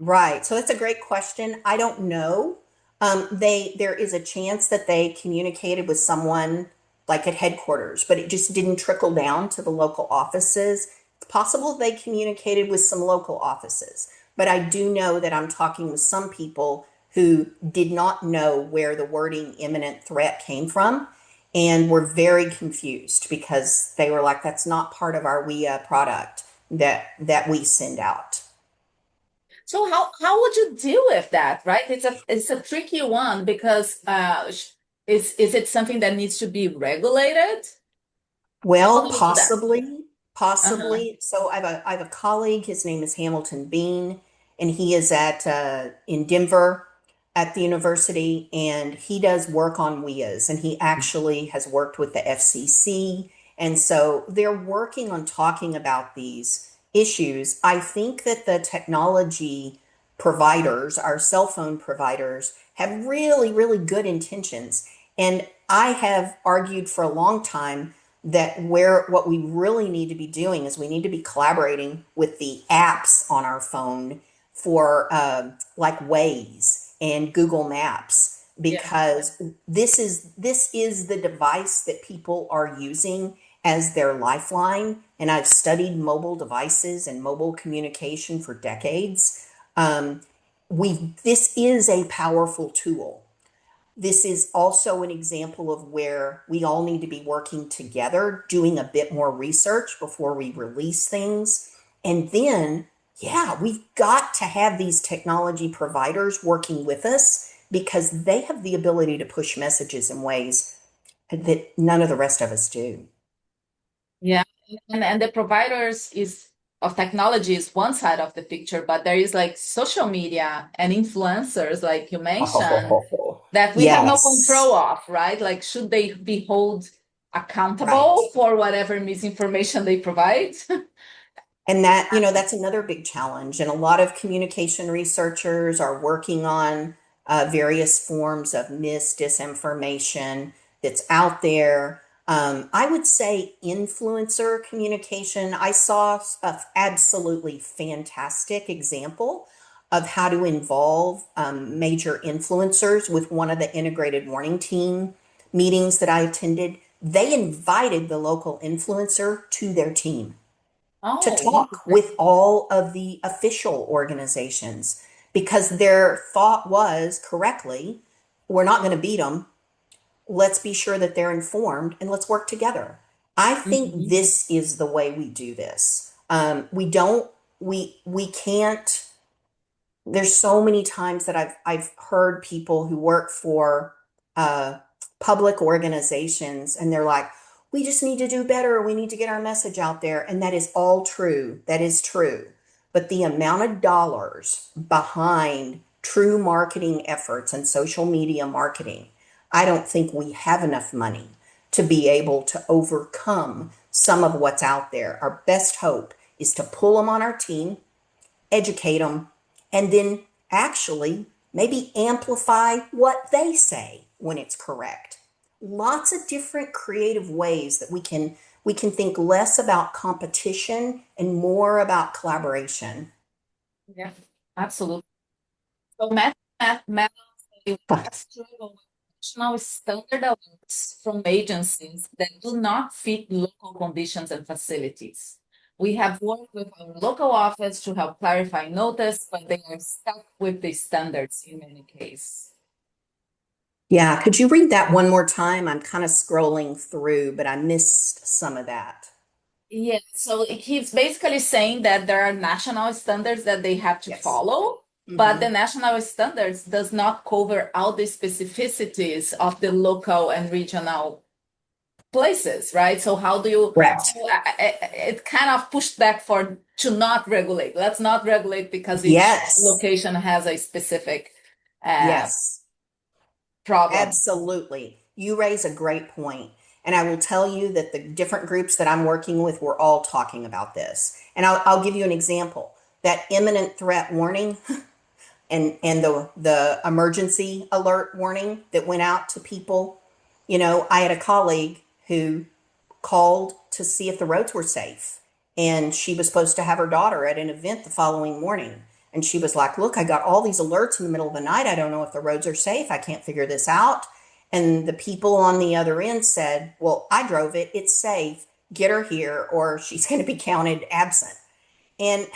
right. So that's a great question. I don't know. There is a chance that they communicated with someone like at headquarters, but it just didn't trickle down to the local offices. It's possible they communicated with some local offices, but I do know that I'm talking with some people who did not know where the wording imminent threat came from and were very confused because they were like, that's not part of our WIA product that we send out. So how would you deal with that, right? It's a tricky one because is it something that needs to be regulated? How Well, do you do that? possibly, Uh-huh. possibly. So I have a colleague. His name is Hamilton Bean, and he is at in Denver at the university, and he does work on WIAs, and he actually has worked with the FCC, and so they're working on talking about these issues. I think that the technology providers, our cell phone providers, have really, really good intentions, and I have argued for a long time that where what we really need to be doing is we need to be collaborating with the apps on our phone for like Waze and Google Maps Yeah. because this is the device that people are using as their lifeline. And I've studied mobile devices and mobile communication for decades. Um, we this is a powerful tool. This is also an example of where we all need to be working together, doing a bit more research before we release things. And then, yeah, we've got to have these technology providers working with us because they have the ability to push messages in ways that none of the rest of us do. Yeah. And the providers is of technology is one side of the picture, but there is like social media and influencers, like you mentioned, Oh, that we have no control yes, of, right? Like, should they be held right. accountable for whatever misinformation they provide? And that, that's another big challenge. And a lot of communication researchers are working on various forms of disinformation that's out there. I would say influencer communication. I saw an absolutely fantastic example of how to involve major influencers with one of the integrated warning team meetings that I attended. They invited the local influencer to their team to Oh, talk with all of the official organizations because their thought was correctly, we're not going to beat them. Let's be sure that they're informed and let's work together. I think mhm. this is the way we do this. We don't, we can't there's so many times that I've heard people who work for uh, public organizations, and they're like, "We just need to do better. We need to get our message out there," and that is all true. That is true. But the amount of dollars behind true marketing efforts and social media marketing, I don't think we have enough money to be able to overcome some of what's out there. Our best hope is to pull them on our team, educate them, and then actually maybe amplify what they say when it's correct. lots of different creative ways that we can think less about competition and more about collaboration. Yeah, absolutely. So math struggle with national standard alerts from agencies that do not fit local conditions and facilities. We have worked with our local office to help clarify notice, but they are stuck with the standards in many cases. Yeah, could you read that one more time? I'm kind of scrolling through, but I missed some of that. Yeah, so he's basically saying that there are national standards that they have to Yes. follow, but the Hmm. national standards does not cover all the specificities of the local and regional places, right? So how do you, Correct. so it kind of pushed back for to not regulate. Let's not regulate because each Yes. location has a specific uh, Yes. problem. Absolutely. You raise a great point. And I will tell you that the different groups that I'm working with, we're all talking about this. And I'll give you an example. That imminent threat warning and the emergency alert warning that went out to people. I had a colleague who called to see if the roads were safe. And she was supposed to have her daughter at an event the following morning. And she was like, look, I got all these alerts in the middle of the night. I don't know if the roads are safe. I can't figure this out. And the people on the other end said, well, I drove it. It's safe. Get her here or she's going to be counted absent. And,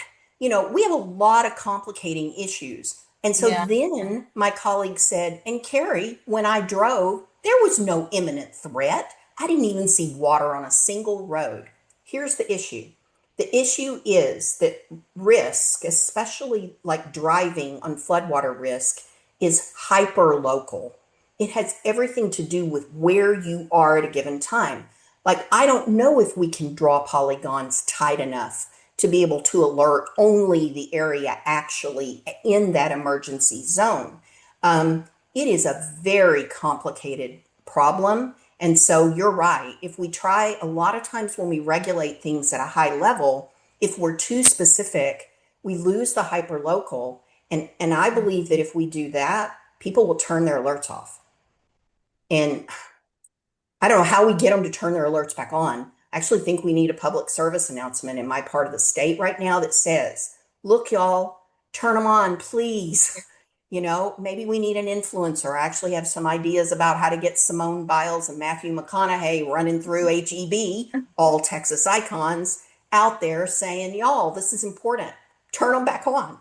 we have a lot of complicating issues. And so Yeah, then my colleague said, and Carrie, when I drove, there was no imminent threat. I didn't even see water on a single road. Here's the issue. The issue is that risk, especially like driving on floodwater risk, is hyper local. It has everything to do with where you are at a given time. Like, I don't know if we can draw polygons tight enough to be able to alert only the area actually in that emergency zone. Um, it is a very complicated problem. And so you're right. If we try, a lot of times when we regulate things at a high level, if we're too specific, we lose the hyper local. And I believe that if we do that, people will turn their alerts off. And I don't know how we get them to turn their alerts back on. I actually think we need a public service announcement in my part of the state right now that says, look, y'all, turn them on, please. Maybe we need an influencer. I actually have some ideas about how to get Simone Biles and Matthew McConaughey running through HEB, all Texas icons, out there saying, y'all, this is important. Turn them back on.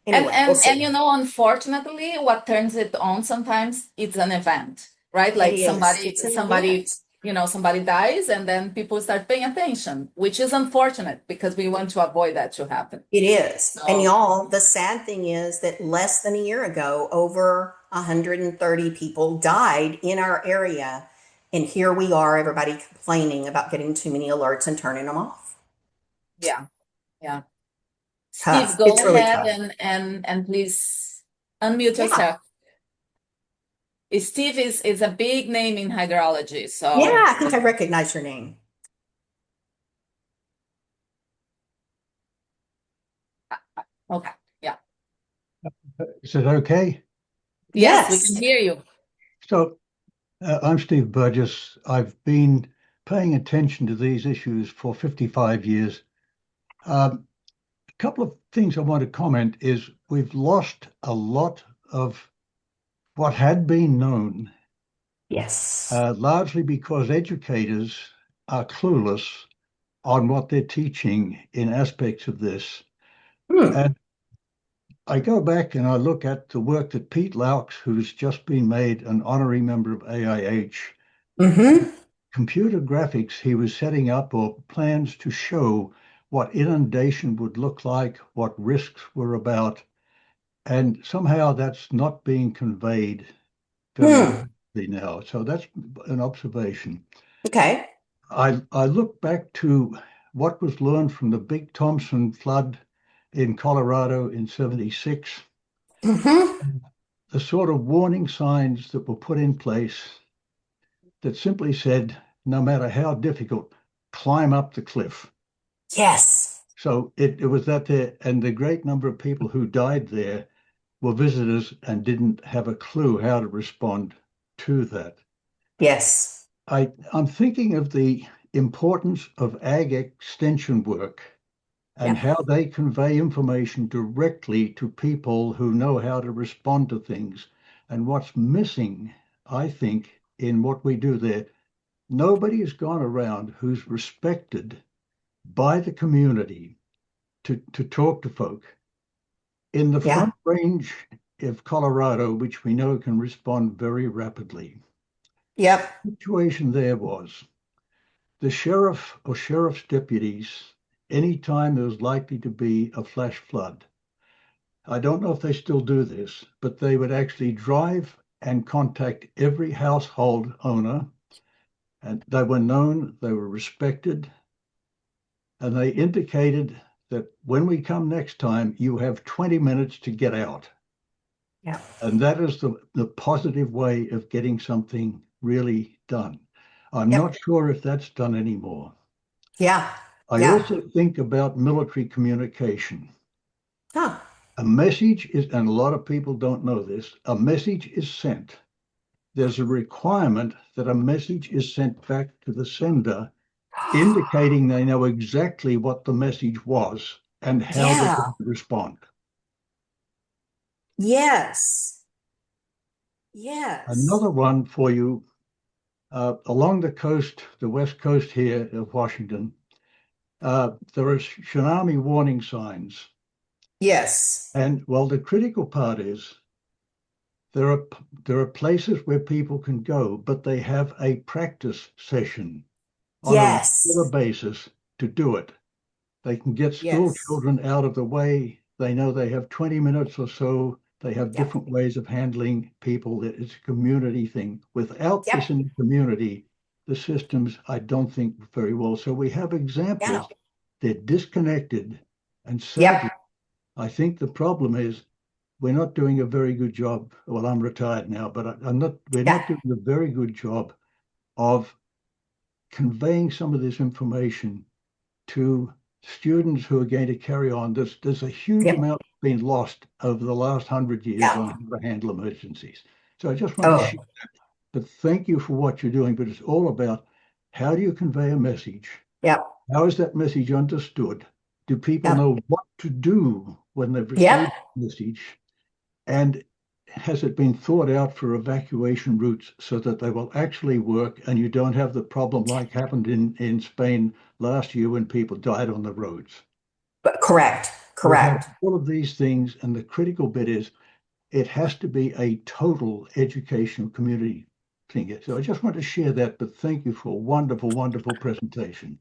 And Anyway, we'll and and see. unfortunately, what turns it on sometimes it's an event, right? It Like is. somebody It's an somebody event. somebody dies, and then people start paying attention, which is unfortunate because we want to avoid that to happen. It is. And So y'all, the sad thing is that less than a year ago, over 130 people died in our area. And here we are, everybody complaining about getting too many alerts and turning them off. yeah, yeah. Steve, Tough. go It's really ahead tough. and please unmute Yeah. yourself. Steve is a big name in hydrology, Yeah. so I think I recognize your name. okay, yeah. Is it okay? Yes, we can Yes. hear you. So, I'm Steve Burgess. I've been paying attention to these issues for 55 years. A couple of things I want to comment is we've lost a lot of what had been known, Yes. largely because educators are clueless on what they're teaching in aspects of this. Hmm. And I go back and I look at the work that Pete Laux, who's just been made an honorary member of AIH, Mm-hmm. computer graphics he was setting up or plans to show what inundation would look like, what risks were about, and somehow that's not being conveyed very Hmm. effectively now. So that's an observation. Okay. I look back to what was learned from the Big Thompson flood in Colorado in 76, Mm-hmm. the sort of warning signs that were put in place that simply said, no matter how difficult, climb up the cliff. Yes. So it was that there, and the great number of people who died there were visitors and didn't have a clue how to respond to that. Yes. I'm thinking of the importance of ag extension work and Yep. how they convey information directly to people who know how to respond to things. And what's missing, I think, in what we do there, nobody has gone around who's respected by the community to talk to folk. In the Yeah. Front Range of Colorado, which we know can respond very rapidly, Yep. the situation there was the sheriff or sheriff's deputies, anytime there was likely to be a flash flood, I don't know if they still do this, but they would actually drive and contact every household owner, and they were known, they were respected, and they indicated that when we come next time, you have 20 minutes to get out. Yep. And that is the positive way of getting something really done. I'm Yep. not sure if that's done anymore. Yeah. I Yeah. also think about military communication. Huh. A message is, and a lot of people don't know this, a message is sent. There's a requirement that a message is sent back to the sender, indicating they know exactly what the message was and how they're Yeah. going to respond. Yes. Yes. Another one for you, along the coast, the west coast here of Washington, there are tsunami warning signs. Yes. And well, the critical part is there are there are places where people can go, but they have a practice session on a regular Yes. basis to do it. They can get school Yes. children out of the way. They know they have 20 minutes or so. They have Yep. different ways of handling people. It's a community thing. Without Yep. this in the community, the systems, I don't think very well. So we have Yeah. examples. They're disconnected. And sadly, Yep. I think the problem is we're not doing a very good job. Well, I'm retired now, but we're Yeah. not doing a very good job of conveying some of this information to students who are going to carry on. There's a huge Yep. amount been lost over the last 100 years Yeah. on how to handle emergencies. So I just want to share, Oh, but thank you for what you're doing. But it's all about how do you convey a message? yep. How is that message understood? Do people Yep. know what to do when they've Yep. received the message? And has it been thought out for evacuation routes so that they will actually work and you don't have the problem like happened in Spain last year when people died on the roads? But correct. You have Correct. all of these things, and the critical bit is it has to be a total educational community thing. So I just want to share that, but thank you for a wonderful, wonderful presentation.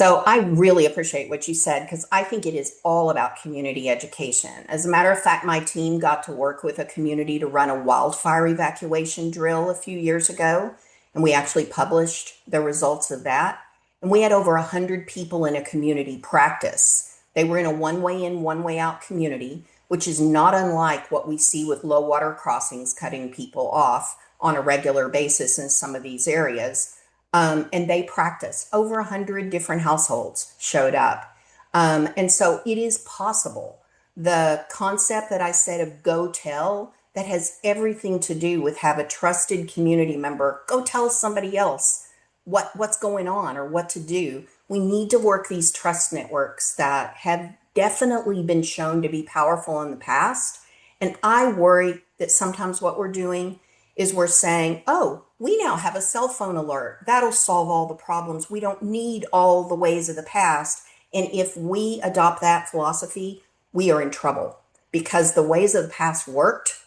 So I really appreciate what you said because I think it is all about community education. As a matter of fact, my team got to work with a community to run a wildfire evacuation drill a few years ago, and we actually published the results of that. And we had over 100 people in a community practice. They were in a one way in, one way out community, which is not unlike what we see with low water crossings cutting people off on a regular basis in some of these areas. And they practice. Over 100 different households showed up. And so it is possible. The concept that I said of go tell, that has everything to do with have a trusted community member go tell somebody else what's going on or what to do. We need to work these trust networks that have definitely been shown to be powerful in the past. And I worry that sometimes what we're doing is we're saying, oh, we now have a cell phone alert. That'll solve all the problems. We don't need all the ways of the past. And if we adopt that philosophy, we are in trouble because the ways of the past worked.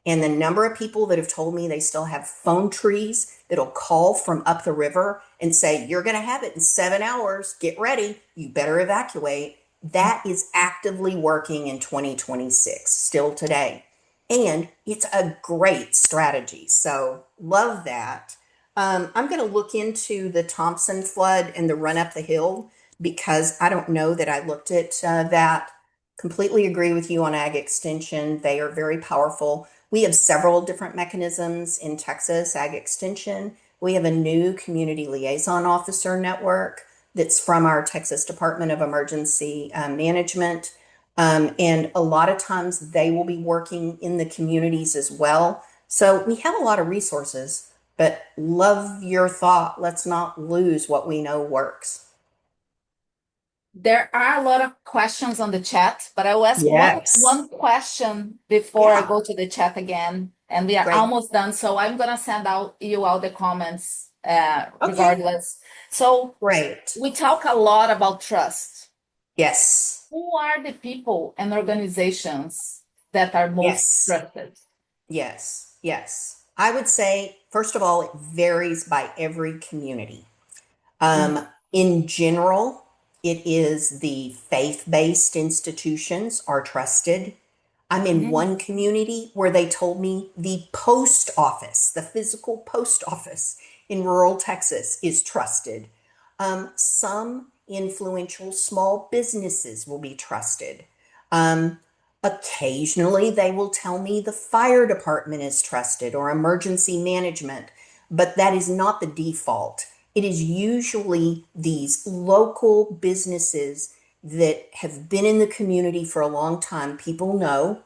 And the number of people that have told me they still have phone trees that'll call from up the river and say, you're going to have it in 7 hours. Get ready. You better evacuate. That is actively working in 2026, still today. And it's a great strategy. So, love that. I'm going to look into the Thompson flood and the run up the hill because I don't know that I looked at that. Completely agree with you on ag extension. They are very powerful. We have several different mechanisms in Texas ag extension. We have a new community liaison officer network that's from our Texas Department of Emergency Management. And a lot of times they will be working in the communities as well. So we have a lot of resources. but love your thought. Let's not lose what we know works. There are a lot of questions on the chat, but I will ask Yes. one question before I Yeah. go to the chat again, and we are Great. almost done. So I'm gonna send out you all the comments, Okay. regardless. So Great. we talk a lot about trust. Yes. Who are the people and organizations that are most Yes. trusted? Yes. Yes. I would say, first of all, it varies by every community. Mhm. In general, it is the faith-based institutions are trusted. I'm in Mhm. one community where they told me the post office, the physical post office in rural Texas is trusted. Some influential small businesses will be trusted. Um, Occasionally, they will tell me the fire department is trusted or emergency management, but that is not the default. It is usually these local businesses that have been in the community for a long time, people know,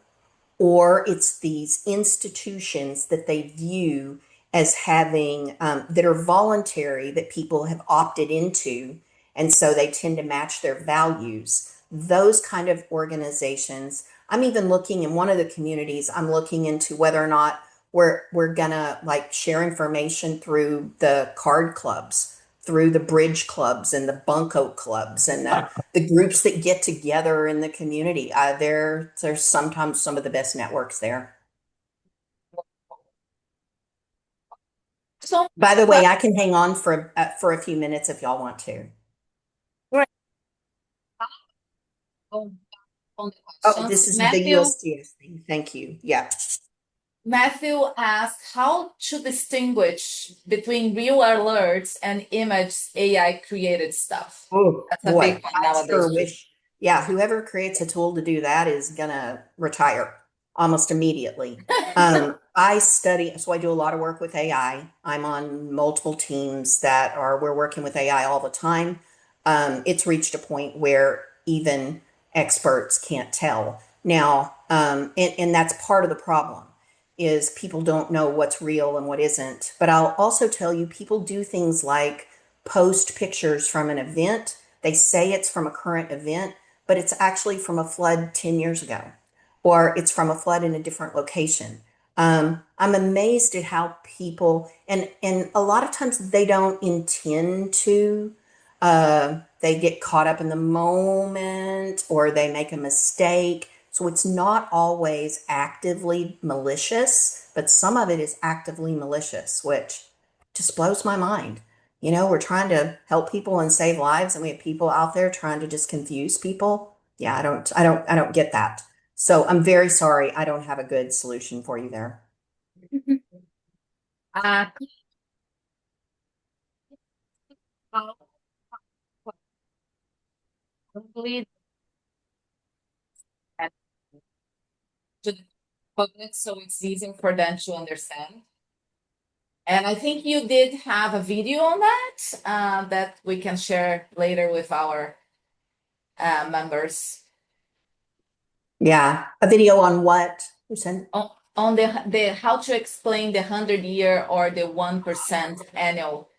or it's these institutions that they view as having that are voluntary that people have opted into, and so they tend to match their values. Those kind of organizations. I'm even looking in one of the communities, I'm looking into whether or not we're gonna like share information through the card clubs, through the bridge clubs and the bunco clubs and the groups that get together in the community. There's sometimes some of the best networks there. So By the way, trust I can hang on for a few minutes if y'all want to. great. On the Oh, questions. this is the USGS thing. Thank you. Yeah. Matthew asked how to distinguish between real alerts and image AI created stuff. Oh That's a boy, big one I nowadays sure too. wish. Yeah, whoever creates a tool to do that is gonna retire almost immediately. I study, so I do a lot of work with AI. I'm on multiple teams we're working with AI all the time. It's reached a point where even experts can't tell now, and that's part of the problem is people don't know what's real and what isn't. But I'll also tell you, people do things like post pictures from an event. They say it's from a current event, but it's actually from a flood 10 years ago, or it's from a flood in a different location. I'm amazed at how people, and a lot of times they don't intend to. They get caught up in the moment or they make a mistake. So it's not always actively malicious, but some of it is actively malicious, which just blows my mind. You know, we're trying to help people and save lives, and we have people out there trying to just confuse people. Yeah, I don't get that. So I'm very sorry. I don't have a good solution for you there. Uh, how complete and to the public so it's easy for them to understand. And I think you did have a video on that that we can share later with our members. Yeah, a video on what you said? On the how to explain the 100-year or the 1% annual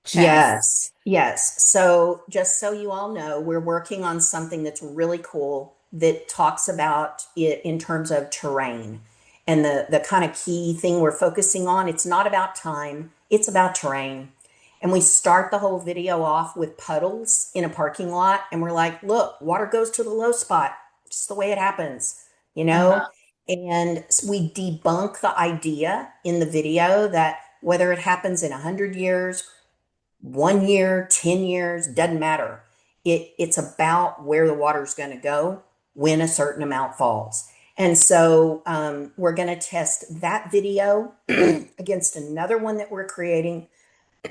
chance. Yes, yes. So, just so you all know, we're working on something that's really cool that talks about it in terms of terrain. And the kind of key thing we're focusing on, it's not about time, it's about terrain. And we start the whole video off with puddles in a parking lot, and we're like, look, water goes to the low spot, just the way it happens, you know? Uh-huh. And we debunk the idea in the video that whether it happens in 100 years 1 year, 10 years, doesn't matter. It's about where the water's going to go when a certain amount falls. And so we're going to test that video against another one that we're creating.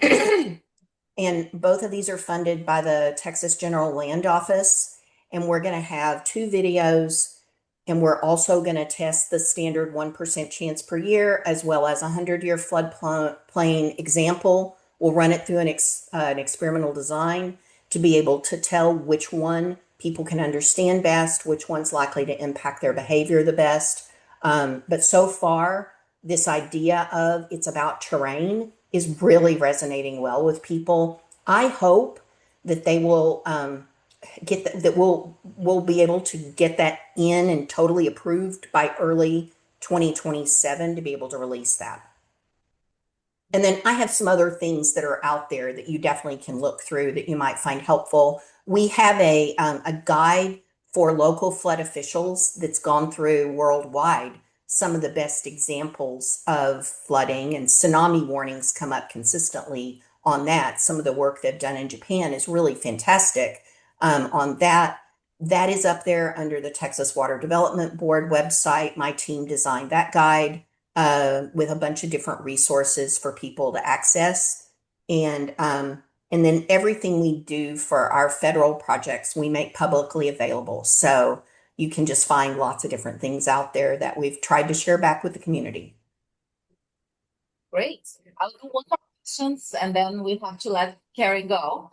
And both of these are funded by the Texas General Land Office. And we're going to have two videos. And we're also going to test the standard 1% chance per year, as well as a 100-year floodplain example. We'll run it through an experimental design to be able to tell which one people can understand best, which one's likely to impact their behavior the best. But so far, this idea of it's about terrain is really resonating well with people. I hope that they will that we'll be able to get that in and totally approved by early 2027 to be able to release that. And then I have some other things that are out there that you definitely can look through that you might find helpful. We have a guide for local flood officials that's gone through worldwide some of the best examples of flooding, and tsunami warnings come up consistently on that. Some of the work they've done in Japan is really fantastic on that. That is up there under the Texas Water Development Board website. My team designed that guide with a bunch of different resources for people to access. And then everything we do for our federal projects, we make publicly available. So you can just find lots of different things out there that we've tried to share back with the community. Great. I'll do one more questions and then we have to let Carrie go.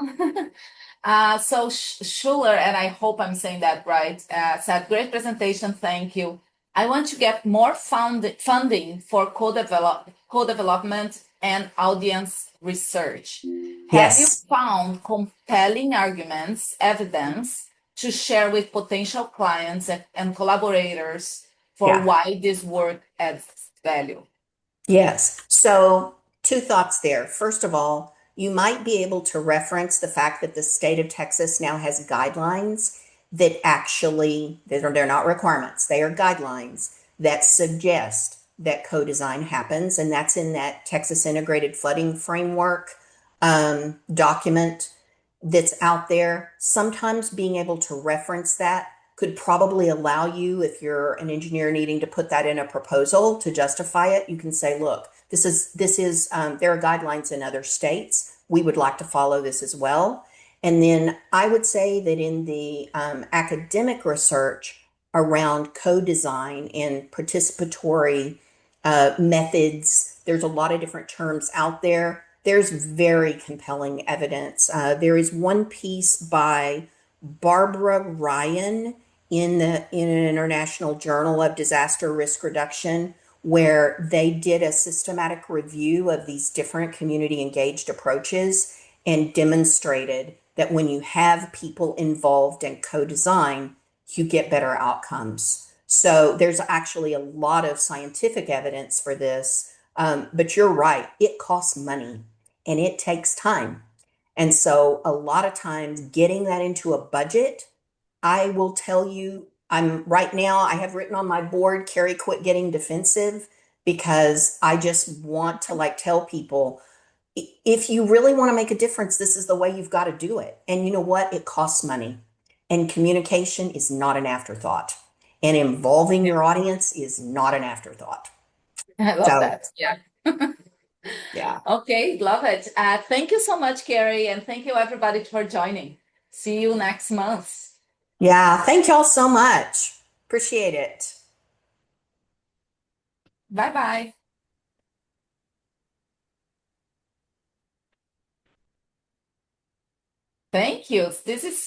So Schuler, and I hope I'm saying that right, said, great presentation, thank you. I want to get more funding for co-development and audience research. Have you Yes. found compelling arguments, evidence to share with potential clients and collaborators for Yeah. why this work adds value? Yes. So, two thoughts there. First of all, you might be able to reference the fact that the state of Texas now has guidelines that actually, they're not requirements, they are guidelines that suggest that co-design happens. And that's in that Texas Integrated Flooding Framework document that's out there. Sometimes being able to reference that could probably allow you, if you're an engineer needing to put that in a proposal to justify it, you can say, look, this is there are guidelines in other states. We would like to follow this as well. And then I would say that in the academic research around co-design and participatory methods, there's a lot of different terms out there. There's very compelling evidence. There is one piece by Barbara Ryan in an International Journal of Disaster Risk Reduction, where they did a systematic review of these different community engaged approaches and demonstrated that when you have people involved in co-design, you get better outcomes. So there's actually a lot of scientific evidence for this, but you're right, it costs money and it takes time. And so a lot of times getting that into a budget, I will tell you, I'm right now, I have written on my board, Carrie, quit getting defensive, because I just want to like tell people, if you really want to make a difference, this is the way you've got to do it. And you know what? It costs money. And communication is not an afterthought. And involving your audience is not an afterthought. I love So, that. Yeah. yeah. Okay, love it. Thank you so much, Carrie, and thank you everybody for joining. See you next month. Yeah. Thank y'all so much. Appreciate it. Bye-bye. Thank you. This is